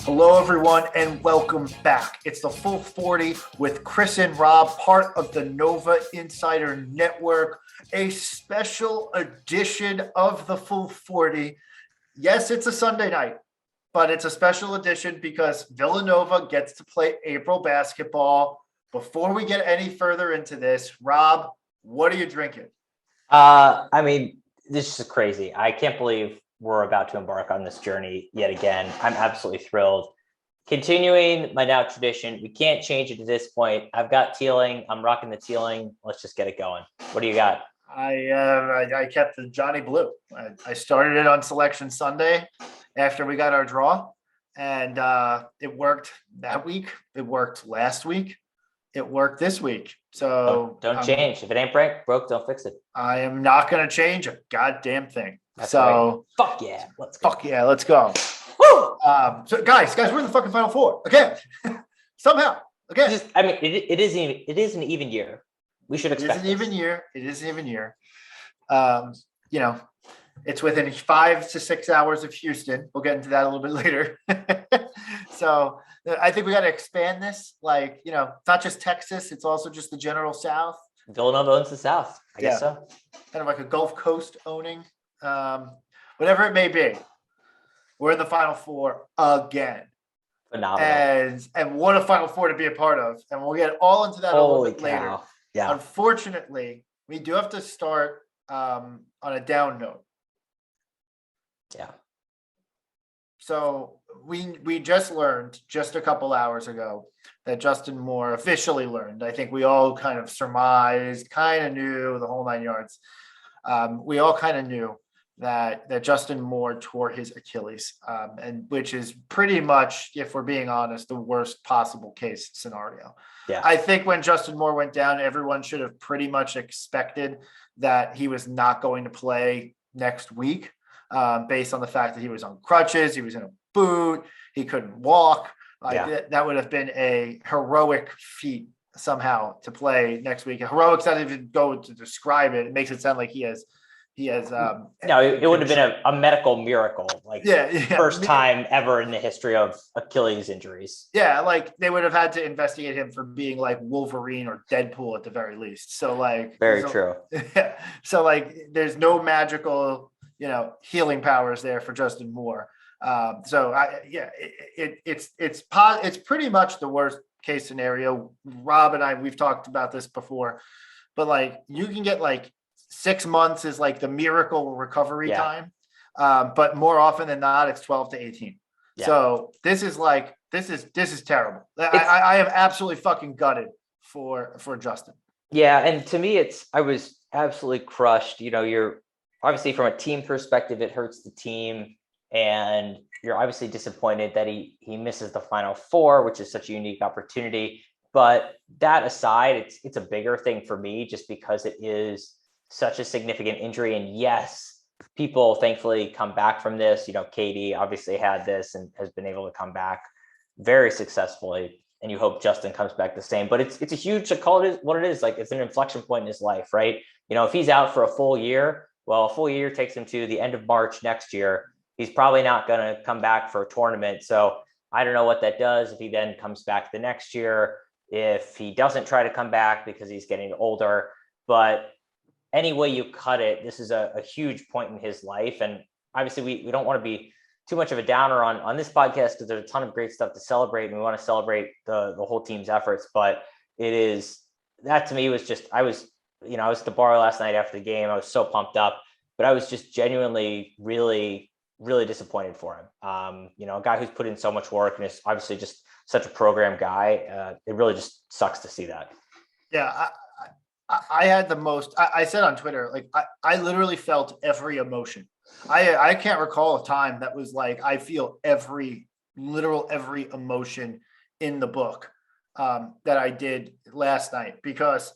Hello, everyone, and welcome back. It's the Full 40 with Chris and Rob, part of the Nova Insider Network, a special edition of the Full 40. Yes, it's a Sunday night, but it's a special edition because Villanova gets to play April basketball. Before we get any further into this, Rob, what are you drinking? This is crazy. I can't believe we're about to embark on this journey yet again. I'm absolutely thrilled. Continuing my now tradition, we can't change it at this point. I've got Teeling. I'm rocking the Teeling. Let's just get it going. What do you got? I kept the Johnny Blue. I started it on Selection Sunday after we got our draw, and it worked that week. It worked last week. It worked this week. So don't change. If it ain't broke, don't fix it. I am not going to change a goddamn thing. That's so right. Fuck yeah, let's go. Let's go. Woo! So guys, we're in the fucking Final Four again. Somehow again. It is an even year. We should expect. It is an even year. It's within 5 to 6 hours of Houston. We'll get into that a little bit later. So I think we got to expand this. It's not just Texas; it's also just the general South. Villanova owns the South. I guess so. Kind of like a Gulf Coast owning. Whatever it may be, we're in the Final Four again. Phenomenal. And what a Final Four to be a part of. And we'll get all into that a little bit later. Yeah. Unfortunately, we do have to start on a down note. Yeah. So we just learned just a couple hours ago that Justin Moore officially learned. I think we all kind of surmised, kind of knew the whole 9 yards. We all kind of knew that Justin Moore tore his Achilles, and which is pretty much, if we're being honest, the worst possible case scenario. Yeah. I think when Justin Moore went down, everyone should have pretty much expected that he was not going to play next week, based on the fact that he was on crutches, he was in a boot, he couldn't walk. That would have been a heroic feat somehow to play next week. Heroic's not even go to describe it. It makes it sound like he has no, it would have been a medical miracle, first time ever in the history of Achilles injuries. Yeah, like they would have had to investigate him for being like Wolverine or Deadpool at the very least. So very true. So there's no magical, healing powers there for Justin Moore. It's pretty much the worst case scenario. Rob and I, we've talked about this before, but you can get 6 months is the miracle recovery time. But more often than not, it's 12 to 18. Yeah. So this is terrible. I am absolutely fucking gutted for Justin. Yeah. And to me, I was absolutely crushed. You're obviously, from a team perspective, it hurts the team, and you're obviously disappointed that he misses the Final Four, which is such a unique opportunity. But that aside, it's a bigger thing for me just because it is such a significant injury. And yes, people thankfully come back from this. Katie obviously had this and has been able to come back very successfully. And you hope Justin comes back the same. But it's a huge, call it what it is. It's an inflection point in his life, right? If he's out for a full year, well, a full year takes him to the end of March next year. He's probably not going to come back for a tournament. So I don't know what that does if he then comes back the next year, if he doesn't try to come back because he's getting older. But any way you cut it, this is a huge point in his life. And obviously we don't want to be too much of a downer on this podcast because there's a ton of great stuff to celebrate, and we want to celebrate the whole team's efforts. But that to me was just, I was at the bar last night after the game. I was so pumped up, but I was just genuinely really, really disappointed for him. A guy who's put in so much work and is obviously just such a program guy. It really just sucks to see that. Yeah. I had the most, I said on Twitter, I literally felt every emotion. I can't recall a time that was I feel every emotion in the book that I did last night, because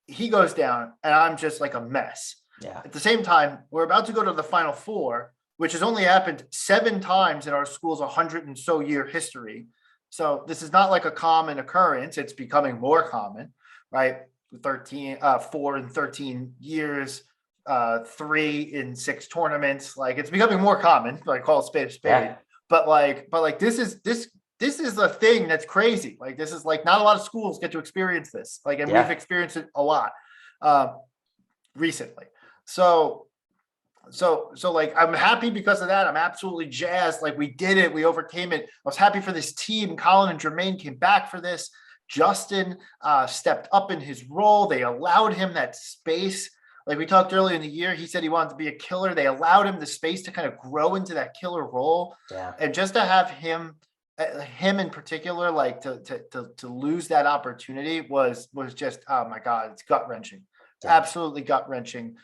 he goes down and I'm just like a mess. Yeah. At the same time, we're about to go to the Final Four, which has only happened 7 times in our school's 100 and so year history. So this is not like a common occurrence. It's becoming more common, right? 4 in 13 years, 3 in 6 tournaments. Like it's becoming more common. Like call it spade a spade. Yeah. But this is the thing that's crazy. Like this is like not a lot of schools get to experience this. Like, and we've experienced it a lot recently. So like I'm happy because of that. I'm absolutely jazzed. Like we did it. We overcame it. I was happy for this team. Colin and Jermaine came back for this. Justin stepped up in his role. They allowed him that space. Like we talked earlier in the year, he said he wanted to be a killer. They allowed him the space to kind of grow into that killer role. Yeah. And just to have him in particular, like to lose that opportunity was just, oh my God, it's gut wrenching. Yeah. Absolutely gut wrenching.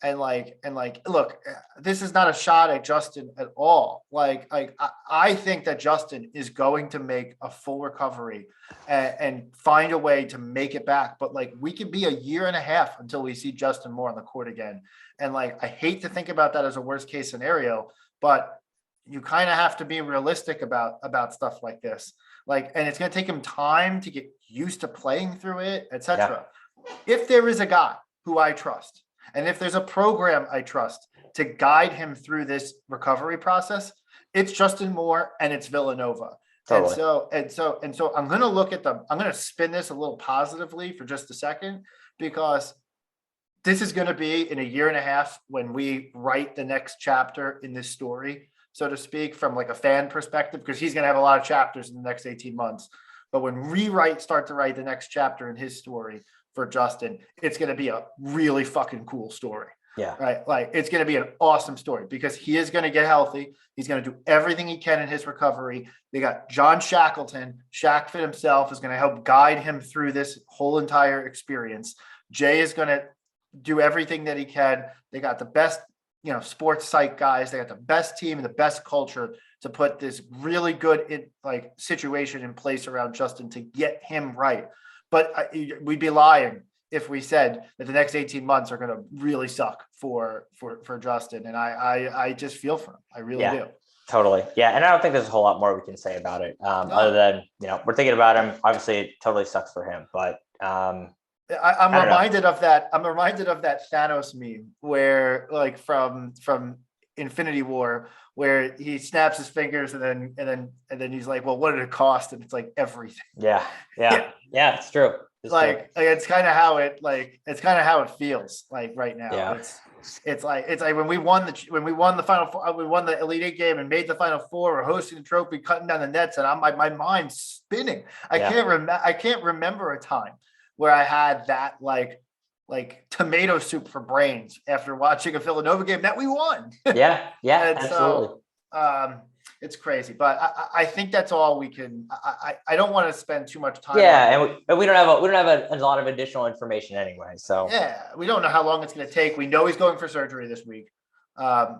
And look, this is not a shot at Justin at all. I think that Justin is going to make a full recovery and find a way to make it back. But like, we could be a year and a half until we see Justin Moore on the court again. And like, I hate to think about that as a worst case scenario, but you kind of have to be realistic about stuff like this. Like, and it's going to take him time to get used to playing through it, etc. Yeah. If there is a guy who I trust, and if there's a program I trust to guide him through this recovery process, it's Justin Moore and it's Villanova. Totally. And so I'm going to look at them. I'm going to spin this a little positively for just a second, because this is going to be in a year and a half when we write the next chapter in this story, so to speak, from like a fan perspective, because he's going to have a lot of chapters in the next 18 months. But when we start to write the next chapter in his story for Justin, it's going to be a really fucking cool story. Yeah. Right. Like it's going to be an awesome story because he is going to get healthy. He's going to do everything he can in his recovery. They got John Shackleton. Shaq Fit himself is going to help guide him through this whole entire experience. Jay is going to do everything that he can. They got the best, sports site guys. They got the best team and the best culture to put this really good situation in place around Justin to get him right. But we'd be lying if we said that the next 18 months are going to really suck for Justin. And I just feel for him. I really do. Totally. Yeah. And I don't think there's a whole lot more we can say about it. Other than, we're thinking about him. Obviously it totally sucks for him, but I'm reminded of that. I'm reminded of that Thanos meme where like from Infinity War, where he snaps his fingers and then he's like, well, what did it cost? And it's like everything. Yeah. It's true. It's kind of how it feels like right now. Yeah. It's like when we won the Final Four, we won the Elite Eight game and made the Final Four, we're hosting the trophy, cutting down the nets, and my mind's spinning. I can't remember a time where I had that like tomato soup for brains after watching a Villanova game that we won. Yeah, absolutely. So, it's crazy, but I think that's all we can. I don't want to spend too much time. Yeah, and we don't have a lot of additional information anyway. So yeah, we don't know how long it's going to take. We know he's going for surgery this week.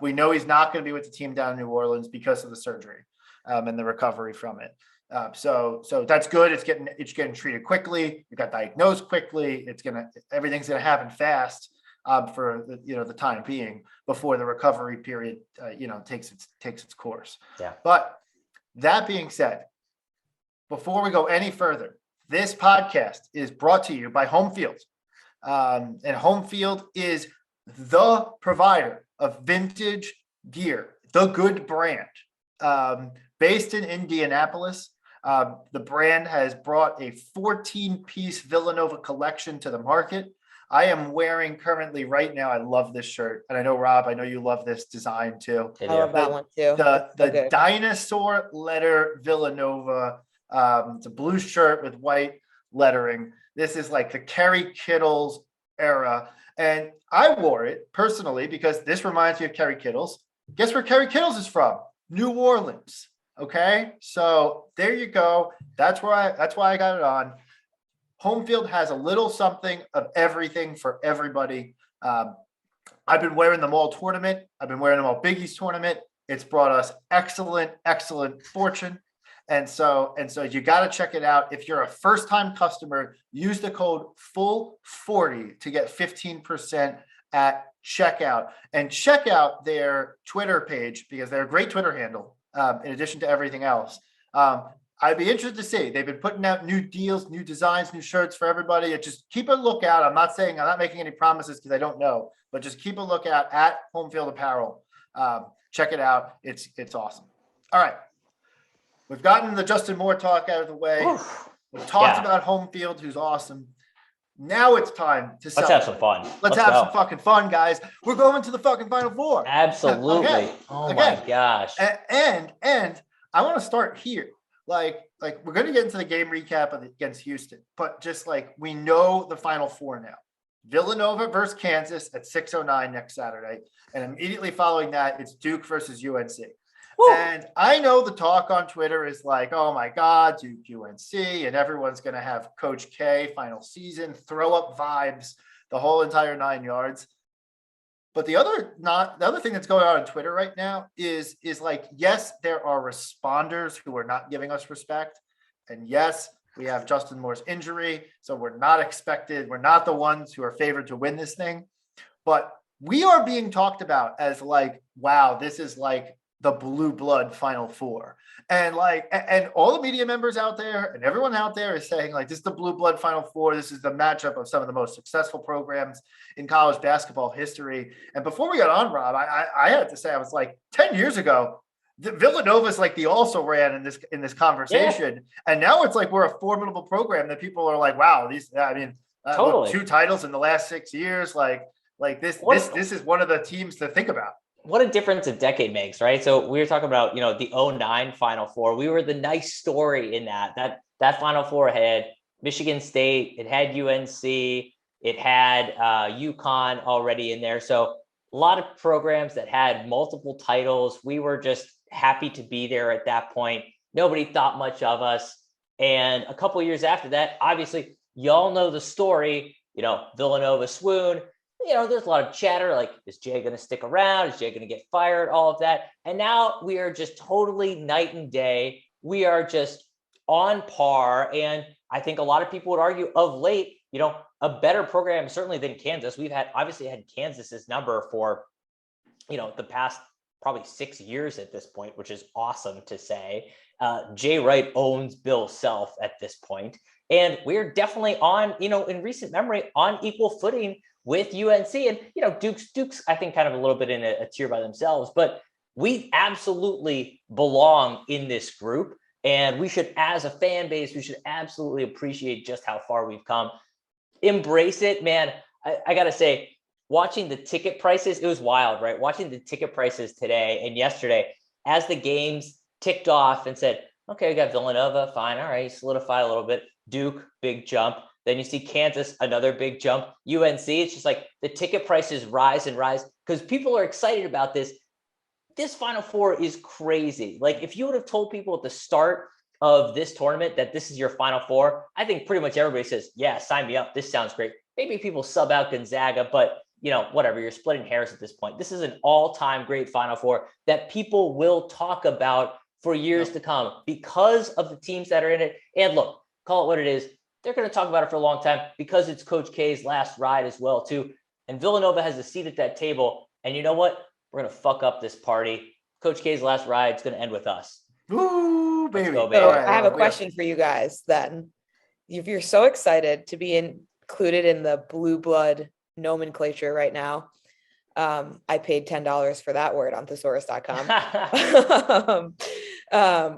We know he's not going to be with the team down in New Orleans because of the surgery and the recovery from it. So that's good. It's getting treated quickly. It got diagnosed quickly. Everything's gonna happen fast for the time being before the recovery period takes its course. Yeah. But that being said, before we go any further, this podcast is brought to you by Home Field, and Home Field is the provider of vintage gear, the good brand, based in Indianapolis. The brand has brought a 14-piece Villanova collection to the market. I am wearing currently right now. I love this shirt. And I know, Rob, I know you love this design too. I love that one too. The dinosaur letter Villanova. It's a blue shirt with white lettering. This is like the Kerry Kittles era. And I wore it personally because this reminds me of Kerry Kittles. Guess where Kerry Kittles is from? New Orleans. Okay, so there you go. That's why I got it on. Home Field has a little something of everything for everybody. I've been wearing them all tournament. I've been wearing them all Big East tournament. It's brought us excellent fortune. And so you got to check it out. If you're a first-time customer, use the code FULL40 to get 15% at checkout. And check out their Twitter page because they're a great Twitter handle, in addition to everything else. I'd be interested to see. They've been putting out new deals, new designs, new shirts for everybody. Just keep a lookout. I'm not making any promises because I don't know, but just keep a lookout at Home Field Apparel. Check it out. It's awesome. All right. We've gotten the Justin Moore talk out of the way. We've talked about Home Field, who's awesome. Now it's time to celebrate. Let's have some fun. Let's have some fucking fun, guys. We're going to the fucking Final Four. Absolutely. Again. My gosh. And I want to start here. Like we're going to get into the game recap against Houston, but just like we know the Final Four now. Villanova versus Kansas at 6:09 next Saturday. And immediately following that, it's Duke versus UNC. Woo. And I know the talk on Twitter is like, oh my God, Duke UNC, and everyone's going to have Coach K final season, throw up vibes, the whole entire 9 yards. But the other thing that's going on Twitter right now is like, yes, there are responders who are not giving us respect. And yes, we have Justin Moore's injury. So we're not the ones who are favored to win this thing. But we are being talked about as like, wow, this is like the blue blood Final Four. And all the media members out there and everyone out there is saying like, this is the blue blood Final Four. This is the matchup of some of the most successful programs in college basketball history. And before we got on, Rob, I had to say, I was like 10 years ago, Villanova's like the also ran in this conversation. Yeah. And now it's like, we're a formidable program that people are like, wow, totally. 2 titles in the last 6 years. This is one of the teams to think about. What a difference a decade makes, right? So we were talking about, the 09 Final Four. We were the nice story in that Final Four had Michigan State, it had UNC, it had UConn already in there. So a lot of programs that had multiple titles. We were just happy to be there at that point. Nobody thought much of us. And a couple of years after that, obviously, y'all know the story, Villanova swoon. There's a lot of chatter like, is Jay going to stick around? Is Jay going to get fired? All of that. And now we are just totally night and day. We are just on par. And I think a lot of people would argue of late, a better program, certainly than Kansas. We've obviously had Kansas's number for, the past probably 6 years at this point, which is awesome to say. Jay Wright owns Bill Self at this point. And we're definitely on, in recent memory, on equal footing with UNC. And, Duke's, I think, kind of a little bit in a tier by themselves, but we absolutely belong in this group. And we should, as a fan base, we should absolutely appreciate just how far we've come. Embrace it, man. I got to say, watching the ticket prices, it was wild, right? Watching the ticket prices today and yesterday, as the games ticked off and said, okay, we got Villanova, fine. All right, solidify a little bit. Duke, big jump. Then you see Kansas, another big jump. UNC, it's just like the ticket prices rise and rise because people are excited about this. This Final Four is crazy. Like if you would have told people at the start of this tournament that this is your Final Four, I think pretty much everybody says, yeah, sign me up. This sounds great. Maybe people sub out Gonzaga, but whatever, you're splitting hairs at this point. This is an all-time great Final Four that people will talk about for years to come because of the teams that are in it. And look, call it what it is. They're going to talk about it for a long time because it's Coach K's last ride as well, too. And Villanova has a seat at that table. And you know what? We're going to fuck up this party. Coach K's last ride is going to end with us. Ooh, baby. So I have a question for you guys then. If you're so excited to be included in the blue blood nomenclature right now, I paid $10 for that word on thesaurus.com.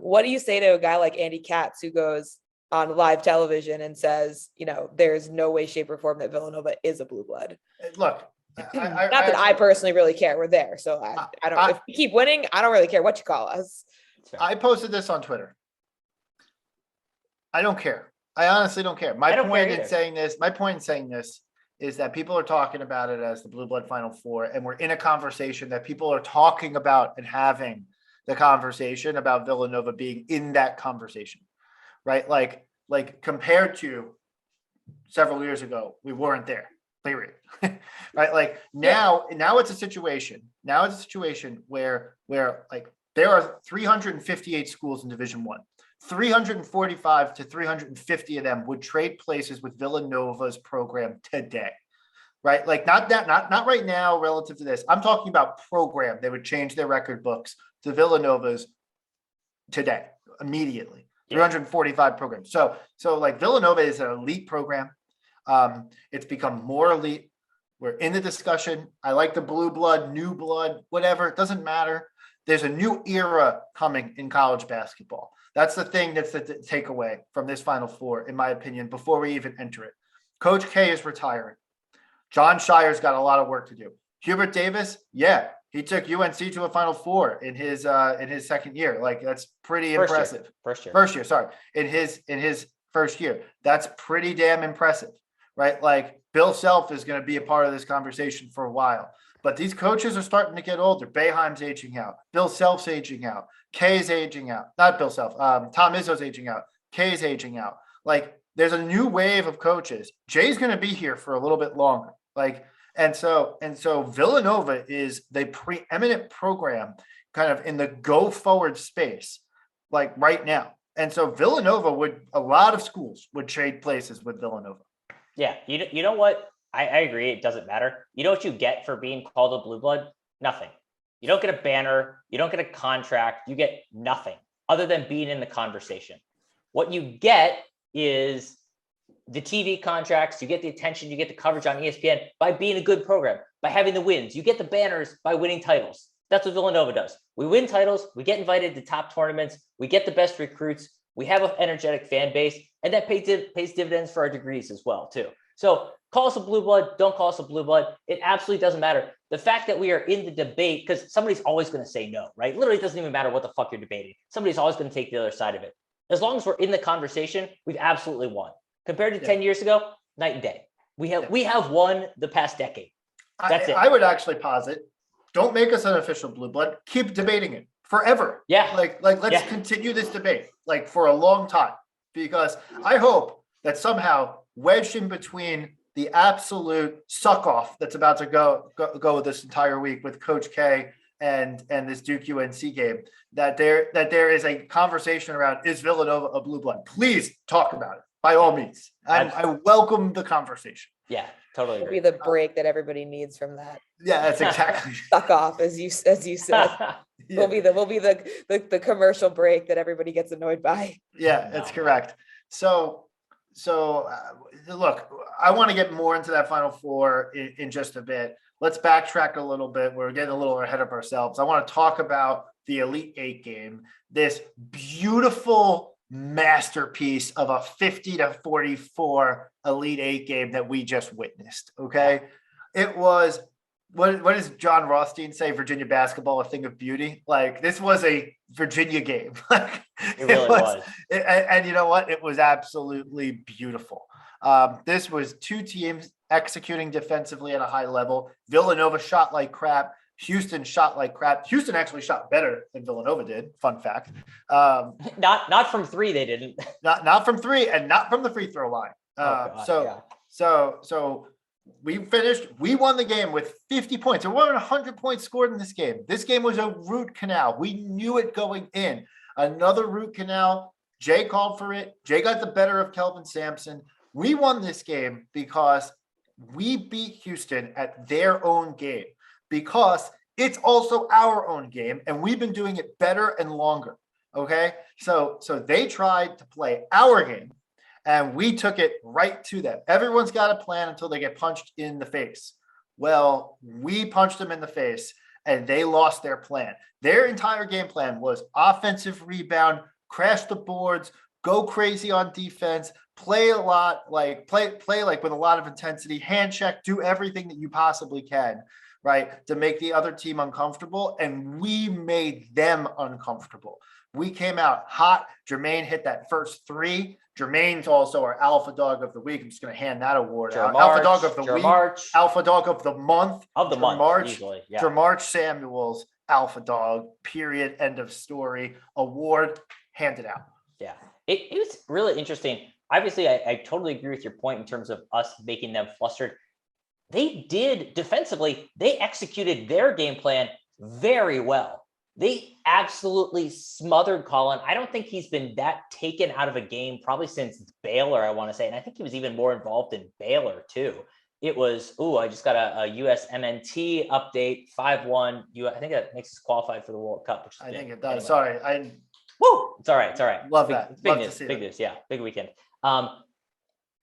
What do you say to a guy like Andy Katz who goes on live television and says, there's no way, shape, or form that Villanova is a blue blood? Look, I personally really care. We're there. So I don't, if we keep winning, I don't really care what you call us. I posted this on Twitter. I don't care. I honestly don't care. My point in saying this is that people are talking about it as the blue blood Final Four, and we're in a conversation that people are talking about and having the conversation about Villanova being in that conversation, right? Like compared to several years ago, we weren't there, period. Right? Like now it's a situation. Now it's a situation where like there are 358 schools in Division I. 345 to 350 of them would trade places with Villanova's program today. Right? Like not right now relative to this. I'm talking about program. They would change their record books to Villanova's today, immediately. 345 programs. So like Villanova is an elite program. It's become more elite. We're in the discussion. I like the blue blood, new blood, whatever. It doesn't matter. There's a new era coming in college basketball. That's the thing that's the takeaway from this Final Four, in my opinion, before we even enter it. Coach K is retiring. John Shire's got a lot of work to do. Hubert Davis, yeah, he took UNC to a Final Four in his second year. Like, that's pretty impressive. First year, sorry. In his first year. That's pretty damn impressive, right? Like, Bill Self is going to be a part of this conversation for a while. But these coaches are starting to get older. Boeheim's aging out. Bill Self's aging out. Kay's aging out. Not Bill Self. Tom Izzo's aging out. Kay's aging out. Like, there's a new wave of coaches. Jay's going to be here for a little bit longer. Like, and so Villanova is the preeminent program kind of in the go forward space, like right now. And so Villanova a lot of schools would trade places with Villanova. Yeah. You know what? I agree. It doesn't matter. You know what you get for being called a blue blood? Nothing. You don't get a banner. You don't get a contract. You get nothing other than being in the conversation. What you get is the TV contracts, you get the attention, you get the coverage on ESPN by being a good program, by having the wins. You get the banners by winning titles. That's what Villanova does. We win titles, we get invited to top tournaments, we get the best recruits, we have an energetic fan base, and that pays dividends for our degrees as well, too. So call us a blue blood, don't call us a blue blood. It absolutely doesn't matter. The fact that we are in the debate, because somebody's always going to say no, right? Literally, it doesn't even matter what the fuck you're debating. Somebody's always going to take the other side of it. As long as we're in the conversation, we've absolutely won. Compared to 10 years ago, night and day. We have won the past decade. That's it. I would actually posit, don't make us an official blue blood. Keep debating it forever. Yeah. Like let's continue this debate like for a long time, because I hope that somehow wedged in between the absolute suck off that's about to go this entire week with Coach K and this Duke UNC game, that there is a conversation around, is Villanova a blue blood? Please talk about it. By all means, I welcome the conversation. Yeah, totally. It'll be the break that everybody needs from that. Yeah, that's exactly. Suck off, as you said. Yeah. We'll be the commercial break that everybody gets annoyed by. Yeah, that's correct. So look, I want to get more into that Final Four in just a bit. Let's backtrack a little bit. We're getting a little ahead of ourselves. I want to talk about the Elite Eight game, this beautiful masterpiece of a 50-44 Elite Eight game that we just witnessed. Okay. It was, what does John Rothstein say? Virginia basketball, a thing of beauty. Like, this was a Virginia game. Like, it really was. And you know what? It was absolutely beautiful. This was two teams executing defensively at a high level. Villanova shot like crap. Houston shot like crap. Houston actually shot better than Villanova did. Fun fact. Not from three, they didn't. Not from three, and not from the free throw line. So we finished. We won the game with 50 points. There weren't 100 points scored in this game. This game was a root canal. We knew it going in. Another root canal. Jay called for it. Jay got the better of Kelvin Sampson. We won this game because we beat Houston at their own game, because it's also our own game, and we've been doing it better and longer. Okay. So they tried to play our game, and we took it right to them. Everyone's got a plan until they get punched in the face. Well, we punched them in the face, and they lost their plan. Their entire game plan was offensive rebound, crash the boards, go crazy on defense, play a lot, like play like with a lot of intensity, hand check, do everything that you possibly can, right, to make the other team uncomfortable. And we made them uncomfortable. We came out hot. Jermaine hit that first three. Jermaine's also our alpha dog of the week. I'm just going to hand that award out. Alpha dog of the week, alpha dog of the month, easily. Yeah. Jermarch Samuels, alpha dog, period, end of story, award handed out. Yeah, it was really interesting. Obviously, I totally agree with your point in terms of us making them flustered. They did defensively. They executed their game plan very well. They absolutely smothered Colin. I don't think he's been that taken out of a game probably since Baylor, I want to say. And I think he was even more involved in Baylor too. It was, I just got a US MNT update, 5-1. I think that makes us qualified for the World Cup. Which I think it does. Anyway. Sorry. Woo! It's all right. It's all right. Love that. It's big news. Big news. Yeah. Big weekend.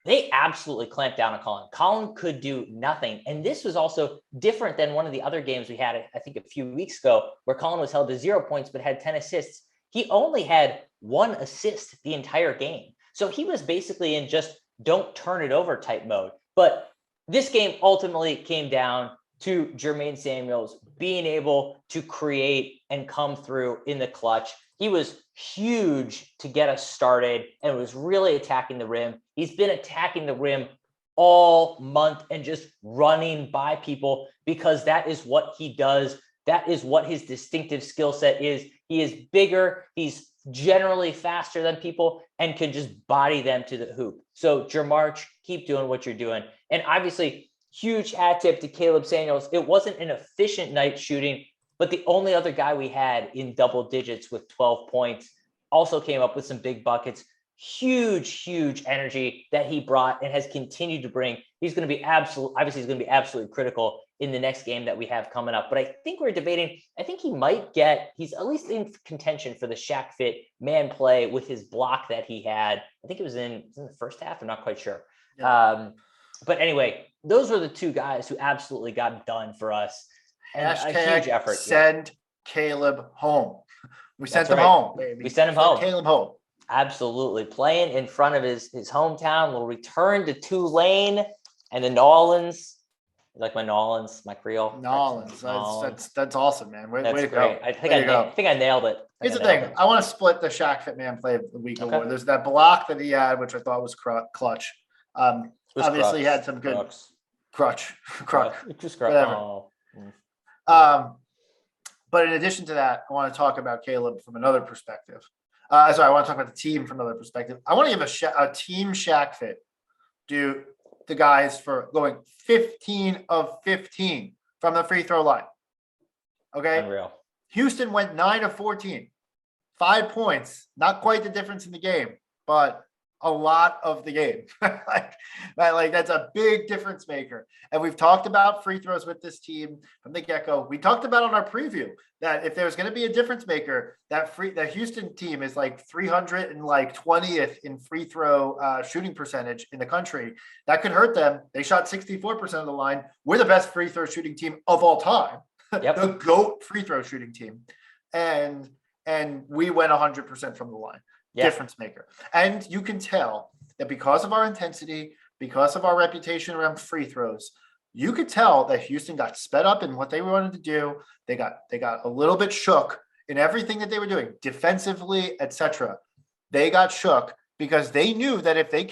They absolutely clamped down on Colin. Colin could do nothing. And this was also different than one of the other games we had, I think, a few weeks ago, where Colin was held to 0 points but had 10 assists. He only had 1 assist the entire game. So he was basically in just don't turn it over type mode. But this game ultimately came down to Jermaine Samuels being able to create and come through in the clutch. He was huge to get us started and was really attacking the rim. He's been attacking the rim all month and just running by people because that is what he does. That is what his distinctive skill set is. He is bigger. He's generally faster than people and can just body them to the hoop. So Jermarch, keep doing what you're doing. And obviously, huge hat tip to Caleb Samuels. It wasn't an efficient night shooting, but the only other guy we had in double digits with 12 points also came up with some big buckets. Huge energy that he brought and has continued to bring. He's going to be absolutely critical in the next game that we have coming up. But I think we're debating, I think he's at least in contention for the Shaq Fit man play with his block that he had. I think it was in the first half. I'm not quite sure. Yeah. But anyway, those were the 2 guys who absolutely got done for us. And a huge effort. Send Caleb home. We sent him home, baby. We sent him home. Caleb home. Absolutely. Playing in front of his hometown. Will return to Tulane and the Nolans. You like my Nolans, my Creole? Nolans. That's awesome, man. Way to go. I think I nailed it. Here's the thing. I want to split the Shaq Fit Man play of the week award. There's that block that he had, which I thought was clutch. Obviously, he had some good crutch. Whatever. Oh. But in addition to that, I want to talk about Caleb from another perspective. I want to talk about the team from another perspective. I want to give a team Shaq Fit to the guys for going 15 of 15 from the free throw line. Okay. Unreal. Houston went 9 of 14, 5 points, not quite the difference in the game, but a lot of the game. like that's a big difference maker. And we've talked about free throws with this team from the get-go. We talked about on our preview that if there's going to be a difference maker, that Houston team is like 320th in free throw shooting percentage in the country. That could hurt them. They shot 64% of the line. We're the best free throw shooting team of all time. Yep. The GOAT free throw shooting team. And we went 100% from the line. Yeah. Difference maker. And you can tell that because of our intensity, because of our reputation around free throws, you could tell that Houston got sped up in what they wanted to do. They got a little bit shook in everything that they were doing, defensively, etc. They got shook because they knew that if they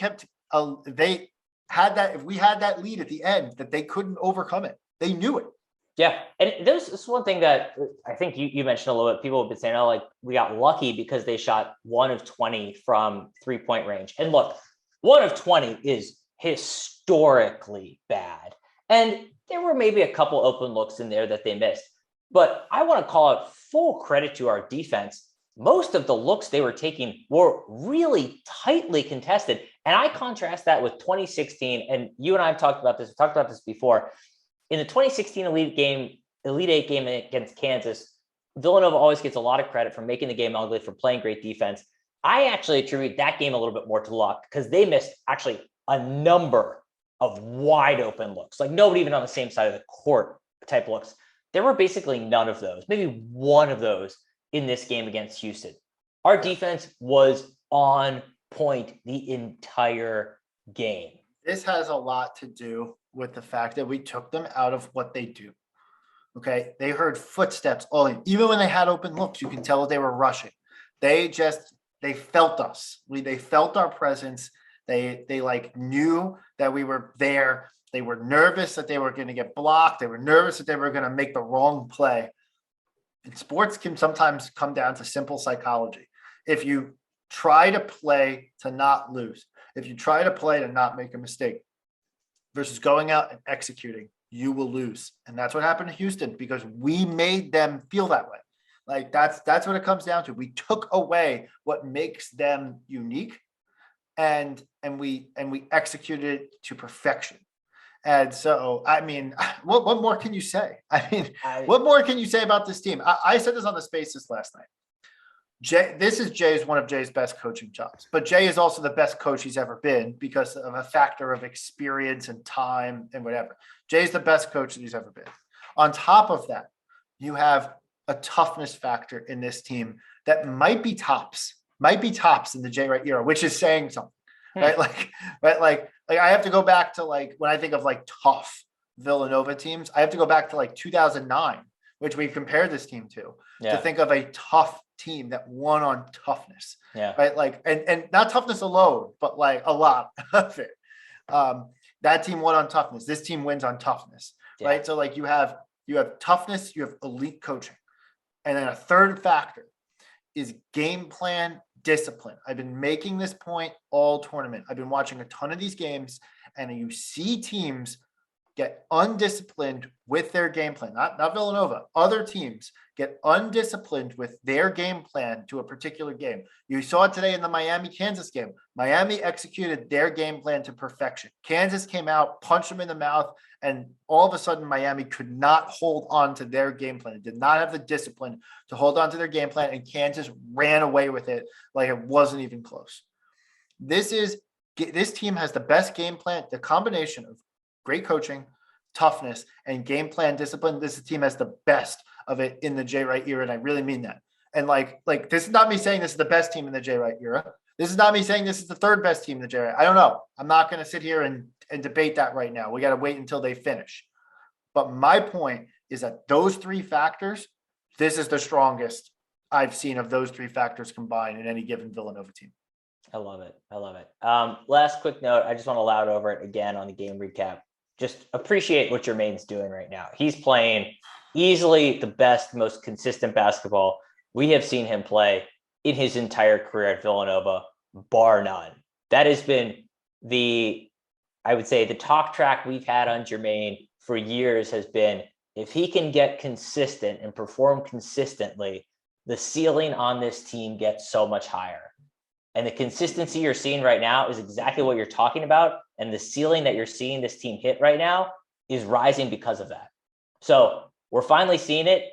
if we had that lead at the end, that they couldn't overcome it. They knew it. Yeah. And this is one thing that I think you mentioned a little bit. People have been saying, we got lucky because they shot 1 of 20 from 3-point range. And look, 1 of 20 is historically bad. And there were maybe a couple open looks in there that they missed. But I want to call out full credit to our defense. Most of the looks they were taking were really tightly contested. And I contrast that with 2016. And you and I have talked about this. We've talked about this before. In the 2016 Elite Eight game against Kansas, Villanova always gets a lot of credit for making the game ugly, for playing great defense. I actually attribute that game a little bit more to luck because they missed actually a number of wide open looks, like nobody even on the same side of the court type looks. There were basically none of those, maybe one of those in this game against Houston. Our defense was on point the entire game. This has a lot to do with the fact that we took them out of what they do. Okay. They heard footsteps all in. Even when they had open looks, you can tell that they were rushing. They felt us. They felt our presence. They knew that we were there. They were nervous that they were going to get blocked. They were nervous that they were going to make the wrong play. And sports can sometimes come down to simple psychology. If you try to play to not lose, if you try to play to not make a mistake versus going out and executing, you will lose. And that's what happened to Houston because we made them feel that way. Like that's what it comes down to. We took away what makes them unique, and we executed it to perfection. And so, I mean, what more can you say? I mean, what more can you say about this team? I said this on the Spaces last night. This is one of Jay's best coaching jobs, but Jay is also the best coach he's ever been because of a factor of experience and time and whatever. Jay's the best coach that he's ever been. On top of that, you have a toughness factor in this team that might be tops in the Jay Wright era, which is saying something, right? Like I have to go back to like, when I think of like tough Villanova teams, I have to go back to like 2009, which we've compared this team to think of a tough team that won on toughness, right? Like, and not toughness alone, but like a lot of it. That team won on toughness. This team wins on toughness, right? So like you have toughness, you have elite coaching. And then a third factor is game plan discipline. I've been making this point all tournament. I've been watching a ton of these games, and you see teams get undisciplined with their game plan. Not Villanova. Other teams get undisciplined with their game plan to a particular game. You saw it today in the Miami-Kansas game. Miami executed their game plan to perfection. Kansas came out, punched them in the mouth, and all of a sudden Miami could not hold on to their game plan. It did not have the discipline to hold on to their game plan, and Kansas ran away with it like it wasn't even close. This team has the best game plan, the combination of great coaching, toughness, and game plan discipline. This team has the best of it in the Jay Wright era, and I really mean that. And like this is not me saying this is the best team in the Jay Wright era. This is not me saying this is the third best team in the Jay Wright. I don't know. I'm not going to sit here and debate that right now. We got to wait until they finish. But my point is that those three factors, this is the strongest I've seen of those three factors combined in any given Villanova team. I love it. Last quick note. I just want to loud over it again on the game recap. Just appreciate what Jermaine's doing right now. He's playing easily the best, most consistent basketball we have seen him play in his entire career at Villanova, bar none. That has been I would say the talk track we've had on Jermaine for years has been, if he can get consistent and perform consistently, the ceiling on this team gets so much higher. And the consistency you're seeing right now is exactly what you're talking about. And the ceiling that you're seeing this team hit right now is rising because of that. So we're finally seeing it.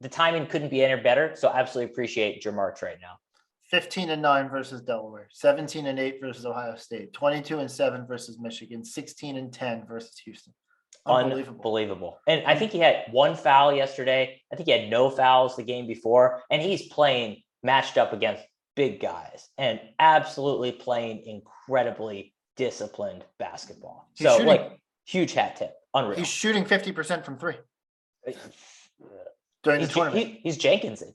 The timing couldn't be any better. So absolutely appreciate your march right now. 15-9 versus Delaware, 17-8 versus Ohio State, 22-7 versus Michigan, 16-10 versus Houston. Unbelievable. And I think he had one foul yesterday. I think he had no fouls the game before. And he's playing matched up against big guys and absolutely playing incredibly disciplined basketball. Huge hat tip. Unreal. He's shooting 50% from three during the tournament. He's Jenkinsing.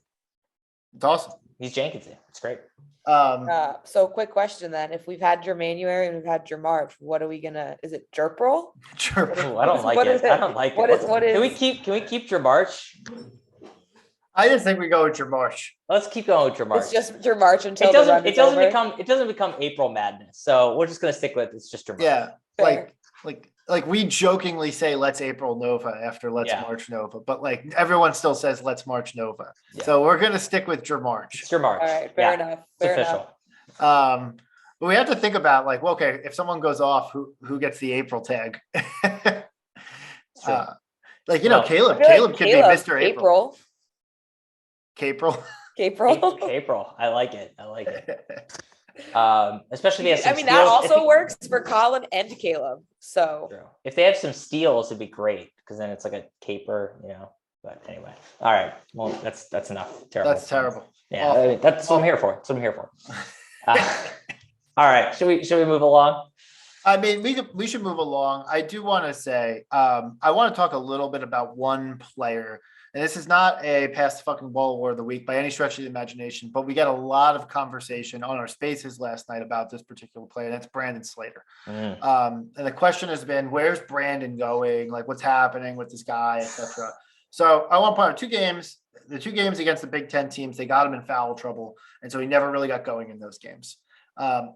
It's awesome. He's Jenkinsing. It's great. So quick question then. If we've had Jermanuary and we've had Jermarch, what are we gonna, is it Jerp roll? I don't like it. I don't like it. Can we keep Jermarch? I just think we go with Jermarch. Let's keep going with Jermarch. It's just Jermarch until it doesn't become April Madness. So we're just gonna stick with it's just Jermarch. Yeah. Fair. Like we jokingly say let's April Nova after let's March Nova, but like everyone still says let's March Nova. Yeah. So we're gonna stick with Jermarch. It's Jermarch. All right, fair enough. Fair enough. But we have to think about like, well, okay, if someone goes off, who gets the April tag? Caleb could be Mr. April. Capril. I like it. Especially if that also works for Colin and Caleb. So if they have some steals, it'd be great because then it's like a caper, But anyway, all right. Well, that's enough. Terrible. That's terrible. Yeah, that's what I'm here for. All right. Should we move along? I mean, we should move along. I do want to say, I want to talk a little bit about one player. And this is not a pass the fucking ball award of the week by any stretch of the imagination, but we got a lot of conversation on our spaces last night about this particular player. That's Brandon Slater. And the question has been, where's Brandon going? Like, what's happening with this guy, etc. So I want to point out the two games against the Big Ten teams, they got him in foul trouble. And so he never really got going in those games.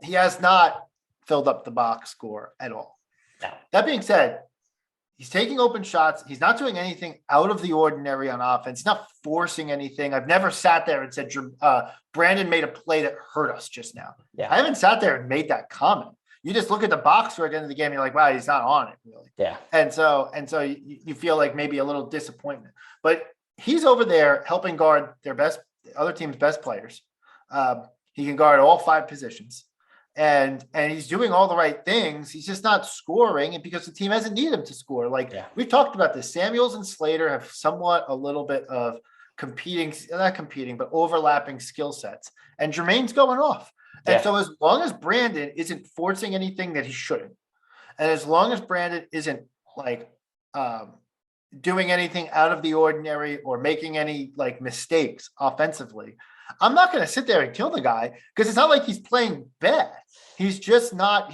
He has not filled up the box score at all. No. That being said, He's taking open shots. He's not doing anything out of the ordinary on offense. He's not forcing anything. I've never sat there and said, Brandon made a play that hurt us just now. Yeah. I haven't sat there and made that comment. You just look at the box score at the end of the game. And you're like, wow, he's not on it really. Yeah. And so you feel like maybe a little disappointment, but he's over there helping guard the other team's best players. He can guard all 5 positions. And he's doing all the right things. He's just not scoring, and because the team hasn't needed him to score. We've talked about this. Samuels and Slater have somewhat a little bit of not competing, but overlapping skill sets. And Jermaine's going off. And so as long as Brandon isn't forcing anything that he shouldn't, and as long as Brandon isn't doing anything out of the ordinary or making any mistakes offensively, I'm not going to sit there and kill the guy, because it's not like he's playing bad. He's just not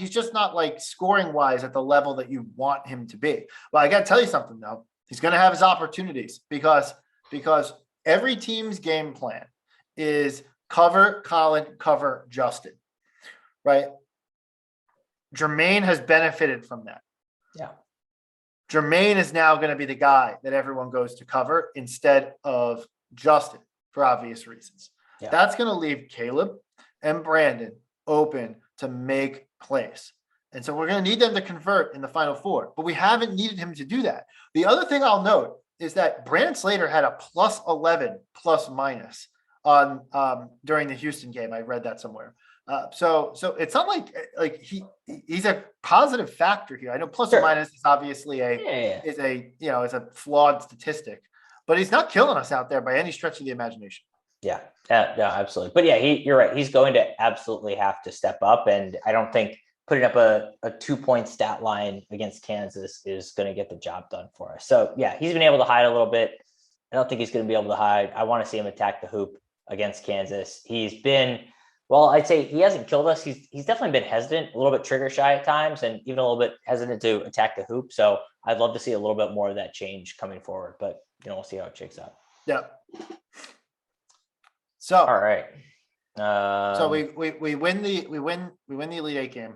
scoring wise at the level that you want him to be. Well, I got to tell you something though. He's going to have his opportunities because every team's game plan is cover Colin, cover Justin, right? Jermaine has benefited from that. Yeah. Jermaine is now going to be the guy that everyone goes to cover instead of Justin for obvious reasons. Yeah. That's going to leave Caleb and Brandon open to make plays. And so we're going to need them to convert in the Final Four, but we haven't needed him to do that. The other thing I'll note is that Brandon Slater had a +11 plus minus on during the Houston game. I read that somewhere. So it's not like he's a positive factor here. I know plus or minus is obviously is a flawed statistic, but he's not killing us out there by any stretch of the imagination. Yeah, absolutely. But yeah, you're right. He's going to absolutely have to step up. And I don't think putting up a 2-point stat line against Kansas is going to get the job done for us. So yeah, he's been able to hide a little bit. I don't think he's going to be able to hide. I want to see him attack the hoop against Kansas. He's been, well, I'd say he hasn't killed us. He's definitely been hesitant, a little bit trigger shy at times, and even a little bit hesitant to attack the hoop. So I'd love to see a little bit more of that change coming forward, but we'll see how it shakes out. Yeah. So all right. So we win the Elite Eight game.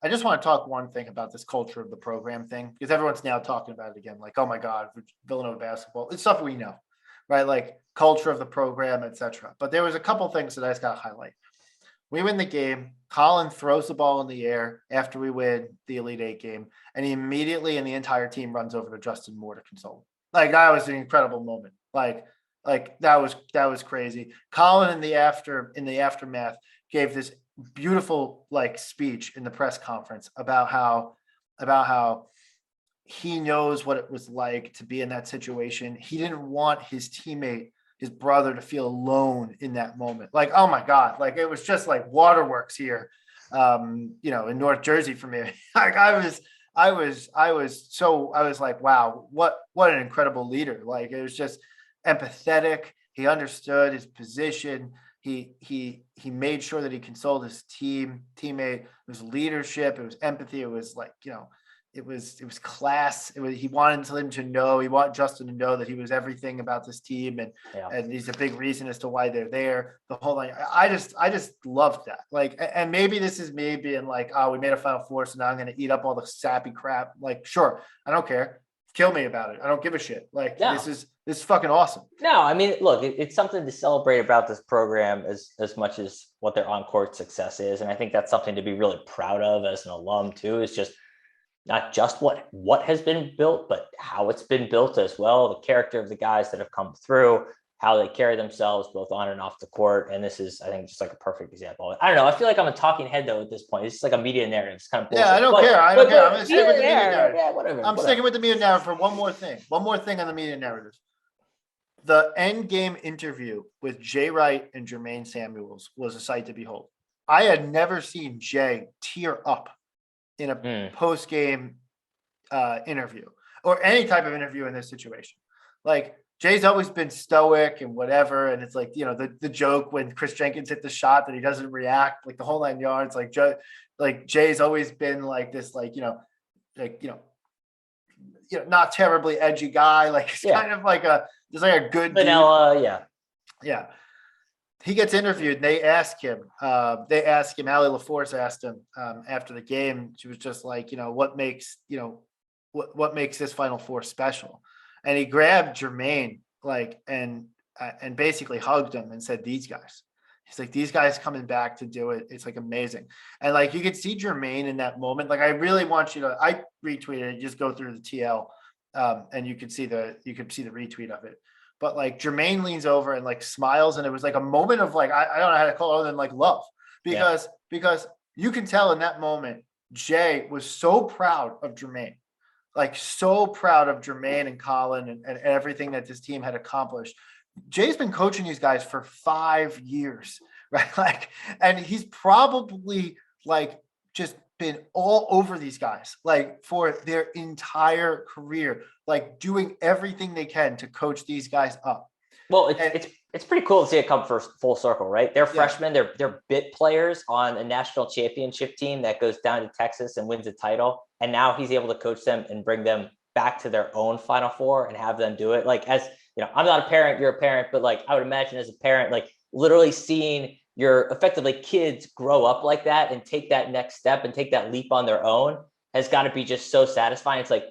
I just want to talk one thing about this culture of the program thing, because everyone's now talking about it again. Like, oh my God, Villanova basketball. It's stuff we know, right? Like culture of the program, etc. But there was a couple things that I just got to highlight. We win the game. Colin throws the ball in the air after we win the Elite Eight game, and he immediately and the entire team runs over to Justin Moore to console him. Like, that was an incredible moment. Like that was crazy. Colin in the aftermath gave this beautiful speech in the press conference about how he knows what it was like to be in that situation. He didn't want his teammate, his brother, to feel alone in that moment. Like, oh my God, like it was just like waterworks here, in North Jersey for me. Like I was like, wow, what an incredible leader. Like, it was just empathetic. He understood his position. He made sure that he consoled his teammate. It was leadership. It was empathy. It was it was class. He wanted Justin to know that he was everything about this team, and he's a big reason as to why they're there. The whole thing. I just loved that. Like, and maybe this is me being like, oh, we made a Final Four, so now I'm going to eat up all the sappy crap. Like, sure, I don't care. Kill me about it. I don't give a shit. Like, this is fucking awesome. No, I mean, look, it's something to celebrate about this program as much as what their on-court success is. And I think that's something to be really proud of as an alum too, is just not just what has been built, but how it's been built as well. The character of the guys that have come through, how they carry themselves both on and off the court. And this is, I think, just like a perfect example. I don't know. I feel like I'm a talking head though at this point. It's just like a media narrative. It's kind of bullshit. Yeah, I don't care. I'm going to stick with the media narrative. Yeah, whatever. I'm sticking with the media narrative for one more thing. One more thing on the media narrative. The end game interview with Jay Wright and Jermaine Samuels was a sight to behold. I had never seen Jay tear up in a post-game interview or any type of interview in this situation. Like, Jay's always been stoic and whatever. And it's like, the joke when Chris Jenkins hit the shot that he doesn't react, like the whole 9 yards, like Jay's always been like this, not terribly edgy guy. Like, he's kind of like just like a good vanilla. Dude. Yeah. He gets interviewed and they ask him, Allie LaForce asked him after the game. She was just like, what makes what makes this Final Four special. And he grabbed Jermaine and basically hugged him and said, these guys. He's like, these guys coming back to do it. It's like amazing. And like, you could see Jermaine in that moment. Like, I really want you to, I retweeted it, just go through the TL and you could see the retweet of it. But like Jermaine leans over and like smiles. And it was like a moment of like, I don't know how to call it other than like love because you can tell in that moment, Jay was so proud of Jermaine, like so proud of Jermaine and Colin and everything that this team had accomplished. Jay's been coaching these guys for 5 years, right? Like, and he's probably like just been all over these guys, like for their entire career, like doing everything they can to coach these guys up. Well, it's pretty cool to see it come full circle, right? They're freshmen, they're bit players on a national championship team that goes down to Texas and wins a title. And now he's able to coach them and bring them back to their own Final Four and have them do it. Like, as you know, I'm not a parent, you're a parent, but like I would imagine as a parent, like literally seeing your effectively kids grow up like that and take that next step and take that leap on their own has got to be just so satisfying. It's like,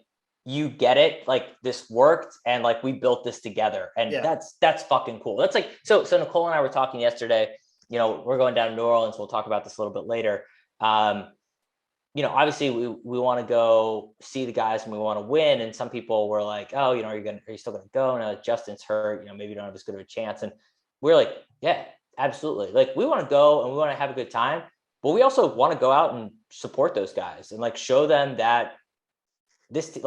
you get it, like this worked and like we built this together. And that's fucking cool. That's like, so Nicole and I were talking yesterday, you know, we're going down to New Orleans. We'll talk about this a little bit later. You know, obviously we want to go see the guys and we want to win. And some people were like, oh, you know, are you still going to go? No, Justin's hurt, you know, maybe you don't have as good of a chance. And we're like, yeah, absolutely. Like, we want to go and we want to have a good time, but we also want to go out and support those guys and like show them that this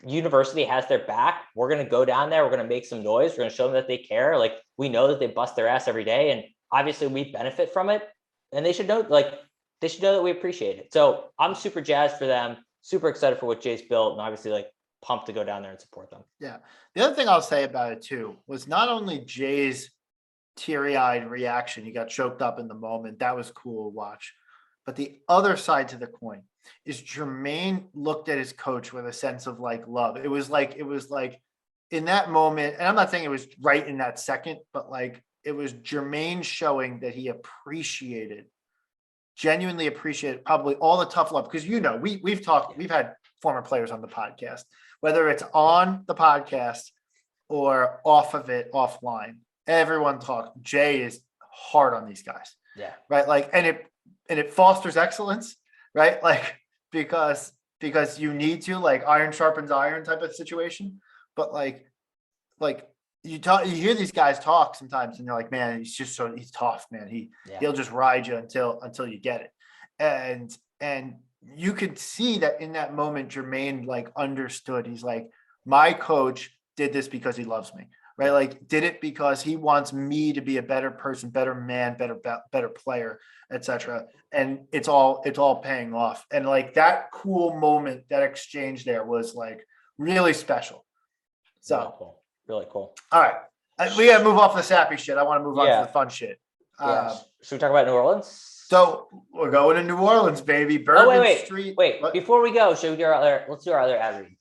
university has their back. We're going to go down there. We're going to make some noise. We're going to show them that they care. Like, we know that they bust their ass every day and obviously we benefit from it, and they should know that we appreciate it. So I'm super jazzed for them, super excited for what Jay's built, and obviously like pumped to go down there and support them. Yeah. The other thing I'll say about it too was not only Jay's teary-eyed reaction, he got choked up in the moment. That was cool to watch. But the other side to the coin is Jermaine looked at his coach with a sense of like love. It was like in that moment, and I'm not saying it was right in that second, but like it was Jermaine showing that he genuinely appreciated probably all the tough love. Because, you know, we've had former players on the podcast, whether it's on the podcast or off of it offline. Everyone talked. Jay is hard on these guys. Yeah. Right. Like, and it fosters excellence, right? Like, because you need to, like, iron sharpens iron type of situation. But like you hear these guys talk sometimes and you're like, man, he's tough, man. He'll just ride you until you get it. And you could see that in that moment, Jermaine like understood. He's like, my coach did this because he loves me, right? Like, did it because he wants me to be a better person, better man, better player, etc. And it's all paying off. And like that cool moment, that exchange there was like really special. So really cool. All right. We got to move off the sappy shit. I want to move on to the fun shit. Should we talk about New Orleans? So we're going to New Orleans, baby. Bourbon Street. Wait. What? Before we go, let's do our other ad read.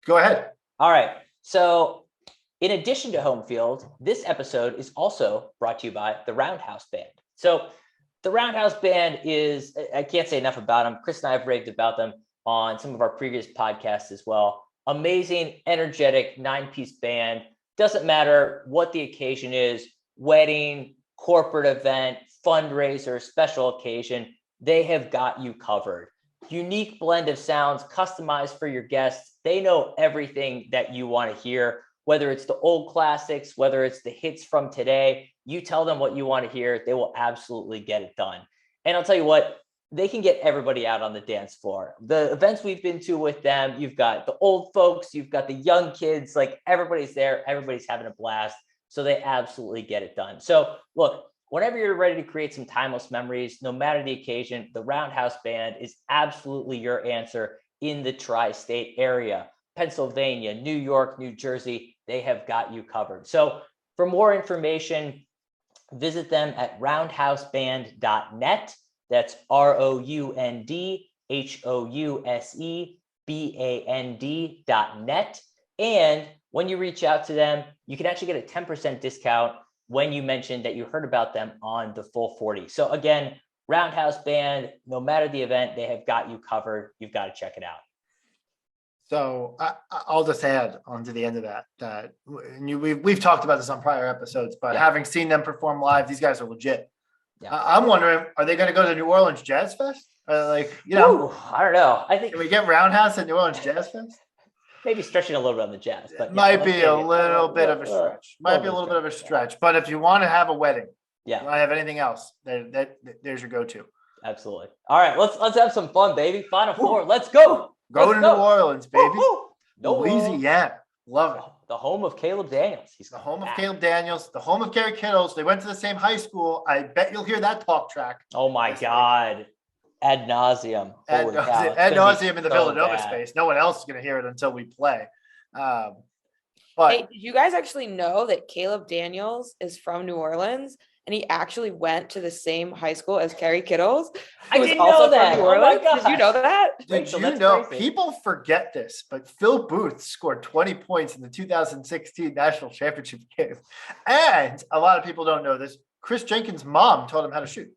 Go ahead. All right. So in addition to Home Field, this episode is also brought to you by the Roundhouse Band. So the Roundhouse Band is, I can't say enough about them. Chris and I have raved about them on some of our previous podcasts as well. Amazing, energetic 9-piece band. Doesn't matter what the occasion is, wedding, corporate event, fundraiser, special occasion, they have got you covered. Unique blend of sounds customized for your guests. They know everything that you want to hear, whether it's the old classics, whether it's the hits from today. You tell them what you want to hear, they will absolutely get it done. And I'll tell you what, they can get everybody out on the dance floor. The events we've been to with them, you've got the old folks, you've got the young kids, like everybody's there, everybody's having a blast. So they absolutely get it done. So look, whenever you're ready to create some timeless memories, no matter the occasion, the Roundhouse Band is absolutely your answer in the tri-state area. Pennsylvania, New York, New Jersey, they have got you covered. So for more information, visit them at roundhouseband.net. That's roundhouseband.net. And when you reach out to them, you can actually get a 10% discount when you mention that you heard about them on the Full 40. So again, Roundhouse Band, no matter the event, they have got you covered. You've got to check it out. So I'll just add on to the end of that we've talked about this on prior episodes, but having seen them perform live, these guys are legit. Yeah. I'm wondering, are they going to go to New Orleans Jazz Fest? I don't know. I think can we get Roundhouse at New Orleans Jazz Fest? Maybe stretching a little bit on the Jazz, but might be a little bit of a stretch. Might be a little bit of a stretch. But if you want to have a wedding, you want to have anything else, there's your go-to. Absolutely. All right, let's have some fun, baby. Final four. Let's go. Go to New Orleans, baby. Louisiana. Love it. The home of Caleb Daniels. He's the home of Caleb Daniels, the home of Kerry Kittles. They went to the same high school. I bet you'll hear that talk track. Oh my God. Ad nauseum. Ad nauseum in the Villanova space. No one else is going to hear it until we play. But hey, did you guys actually know that Caleb Daniels is from New Orleans? And he actually went to the same high school as Kerry Kittles. I didn't know that. From New Orleans. Did you know that? Did you know? Crazy. People forget this, but Phil Booth scored 20 points in the 2016 National Championship game. And a lot of people don't know this. Chris Jenkins' mom taught him how to shoot.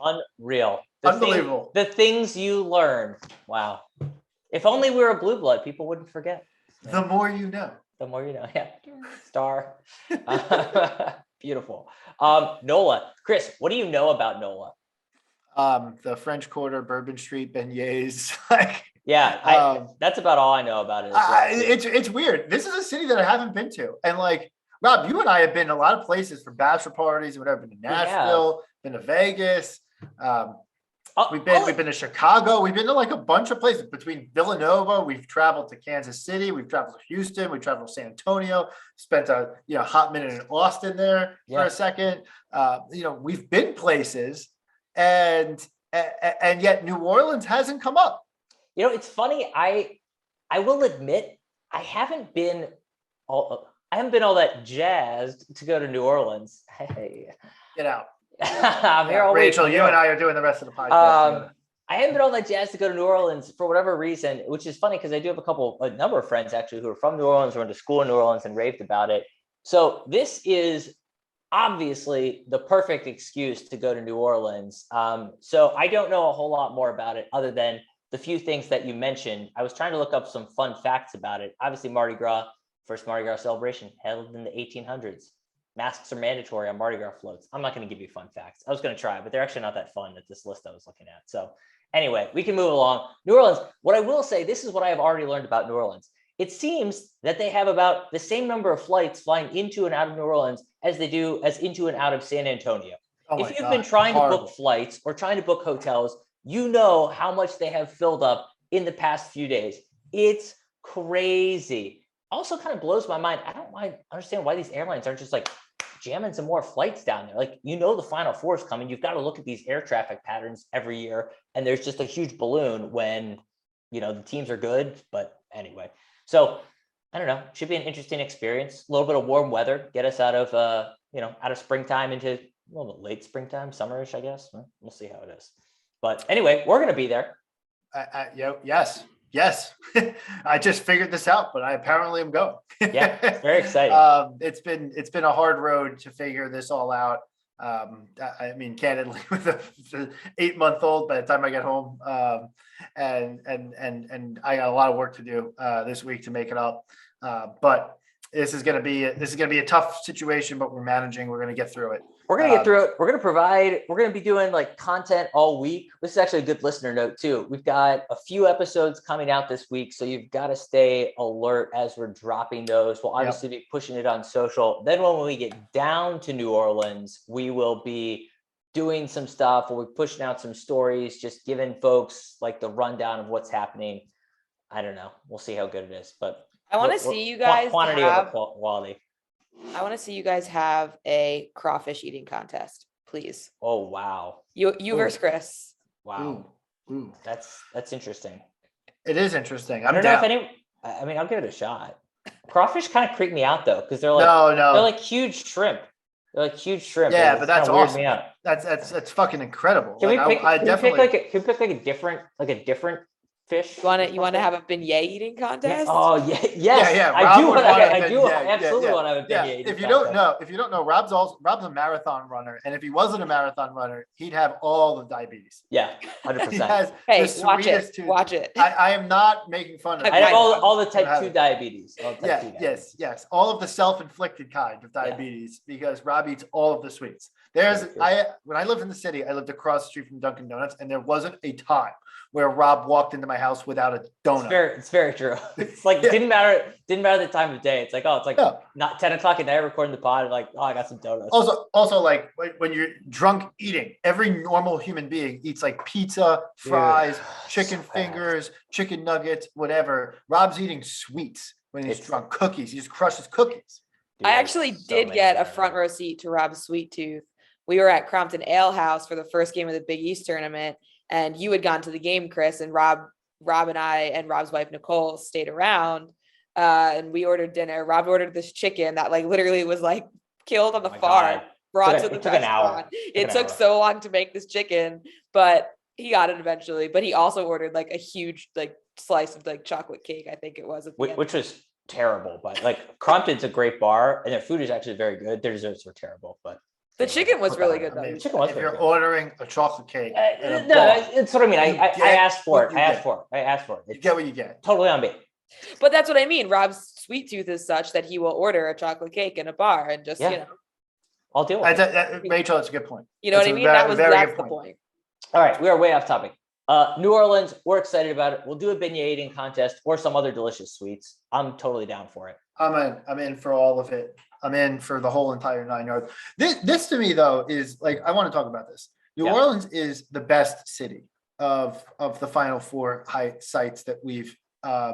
Unreal. Unbelievable. The things you learn. Wow. If only we were a blue blood, people wouldn't forget. The more you know. The more you know. Yeah. Star. Beautiful. NOLA. Chris, what do you know about NOLA? The French Quarter, Bourbon Street, beignets. That's about all I know about it. It's weird. This is a city that I haven't been to. And like, Rob, you and I have been to a lot of places for bachelor parties and whatever. Been to Nashville, been to Vegas. We've been to Chicago. We've been to like a bunch of places between Villanova. We've traveled to Kansas City. We've traveled to Houston. We traveled to San Antonio. Spent a hot minute in Austin there for a second. We've been places, and yet New Orleans hasn't come up. It's funny. I will admit I haven't been all that jazzed to go to New Orleans. Hey, get out. I'm here all Rachel, week. you and I are doing the rest of the podcast. I haven't been all that jazzed to go to New Orleans for whatever reason, which is funny because I do have a number of friends actually who are from New Orleans, who went to school in New Orleans and raved about it. So this is obviously the perfect excuse to go to New Orleans. So I don't know a whole lot more about it other than the few things that you mentioned. I was trying to look up some fun facts about it. Obviously, Mardi Gras, first Mardi Gras celebration held in the 1800s. Masks are mandatory on Mardi Gras floats. I'm not going to give you fun facts. I was going to try, but they're actually not that fun at this list I was looking at. So anyway, we can move along. New Orleans, what I will say, this is what I have already learned about New Orleans. It seems that they have about the same number of flights flying into and out of New Orleans as they do as into and out of San Antonio. If you've been trying to book flights or trying to book hotels, you know how much they have filled up in the past few days. It's crazy. Also kind of blows my mind. I don't understand why these airlines aren't just like jamming some more flights down there. Like, the Final Four is coming. You've got to look at these air traffic patterns every year. And there's just a huge balloon when, the teams are good. But anyway, so I don't know. Should be an interesting experience. A little bit of warm weather, get us out of, out of springtime into a little bit late springtime, summerish, I guess. We'll see how it is. But anyway, we're going to be there. Yes. I just figured this out, but I apparently am going. Yeah, it's very exciting. It's been a hard road to figure this all out. I mean, candidly, with the 8-month-old by the time I get home, and I got a lot of work to do this week to make it up. But this is going to be a tough situation, but we're managing. We're going to get through it. We're going to get through it. We're going to be doing like content all week. This is actually a good listener note too. We've got a few episodes coming out this week, so you've got to stay alert as we're dropping those. We'll obviously be pushing it on social. Then when we get down to New Orleans, we will be doing some stuff. We'll be pushing out some stories, just giving folks like the rundown of what's happening. I don't know. We'll see how good it is, but I want to see you guys quantity over quality. I want to see you guys have a crawfish eating contest, please. Oh wow! You versus Chris. Wow, Ooh. That's interesting. It is interesting. I don't know if I'll give it a shot. Crawfish kind of creep me out though, because they're like they're like huge shrimp. They're like huge shrimp. Yeah, but that's awesome. That's fucking incredible. Can we pick like a different fish. You want to have a beignet eating contest? Oh yeah, yes. Yeah. I Rob do would want. want a I do. I beignet. absolutely want to have a Yeah. beignet. If you don't know, Rob's a marathon runner, and if he wasn't a marathon runner, he'd have all the diabetes. Yeah, He 100%. has Hey, the watch sweetest it. tooth. Watch it. I am not making fun of. I I have know. all the type have 2 it. diabetes. All the type 2 diabetes. Yes. All of the self-inflicted kind of diabetes because Rob eats all of the sweets. When I lived in the city, I lived across the street from Dunkin' Donuts, and there wasn't a time where Rob walked into my house without a donut. It's very true. It's like didn't matter the time of day. It's like not 10 o'clock at night recording the pod. Like, I got some donuts. Also, like when you're drunk eating, every normal human being eats like pizza, fries, chicken fingers, chicken nuggets, whatever. Rob's eating sweets when he's drunk. Cookies. He just crushes cookies. Dude, I actually did get a front row seat to Rob's sweet tooth. We were at Crompton Ale House for the first game of the Big East tournament, and you had gone to the game, Chris, and Rob and I and Rob's wife Nicole stayed around, and we ordered dinner. Rob ordered this chicken that like literally was like killed on the farm, brought to the restaurant. It took so long to make this chicken, but he got it eventually. But he also ordered like a huge like slice of like chocolate cake, I think it was, which was terrible. But like Crompton's a great bar, and their food is actually very good. Their desserts were terrible, but the chicken was really good though. If you're ordering a chocolate cake, it's what I mean. I asked for it. I asked for it. You get what you get. Totally on me. But that's what I mean. Rob's sweet tooth is such that he will order a chocolate cake in a bar and just I'll deal with it. Rachel, that's a good point. You know what I mean? That's the point. All right, we are way off topic. New Orleans, we're excited about it. We'll do a beignet eating contest or some other delicious sweets. I'm totally down for it. I'm in for all of it. I'm in for the whole entire 9 yards. This to me though is like I want to talk about this. New Orleans is the best city of the Final Four sites that we've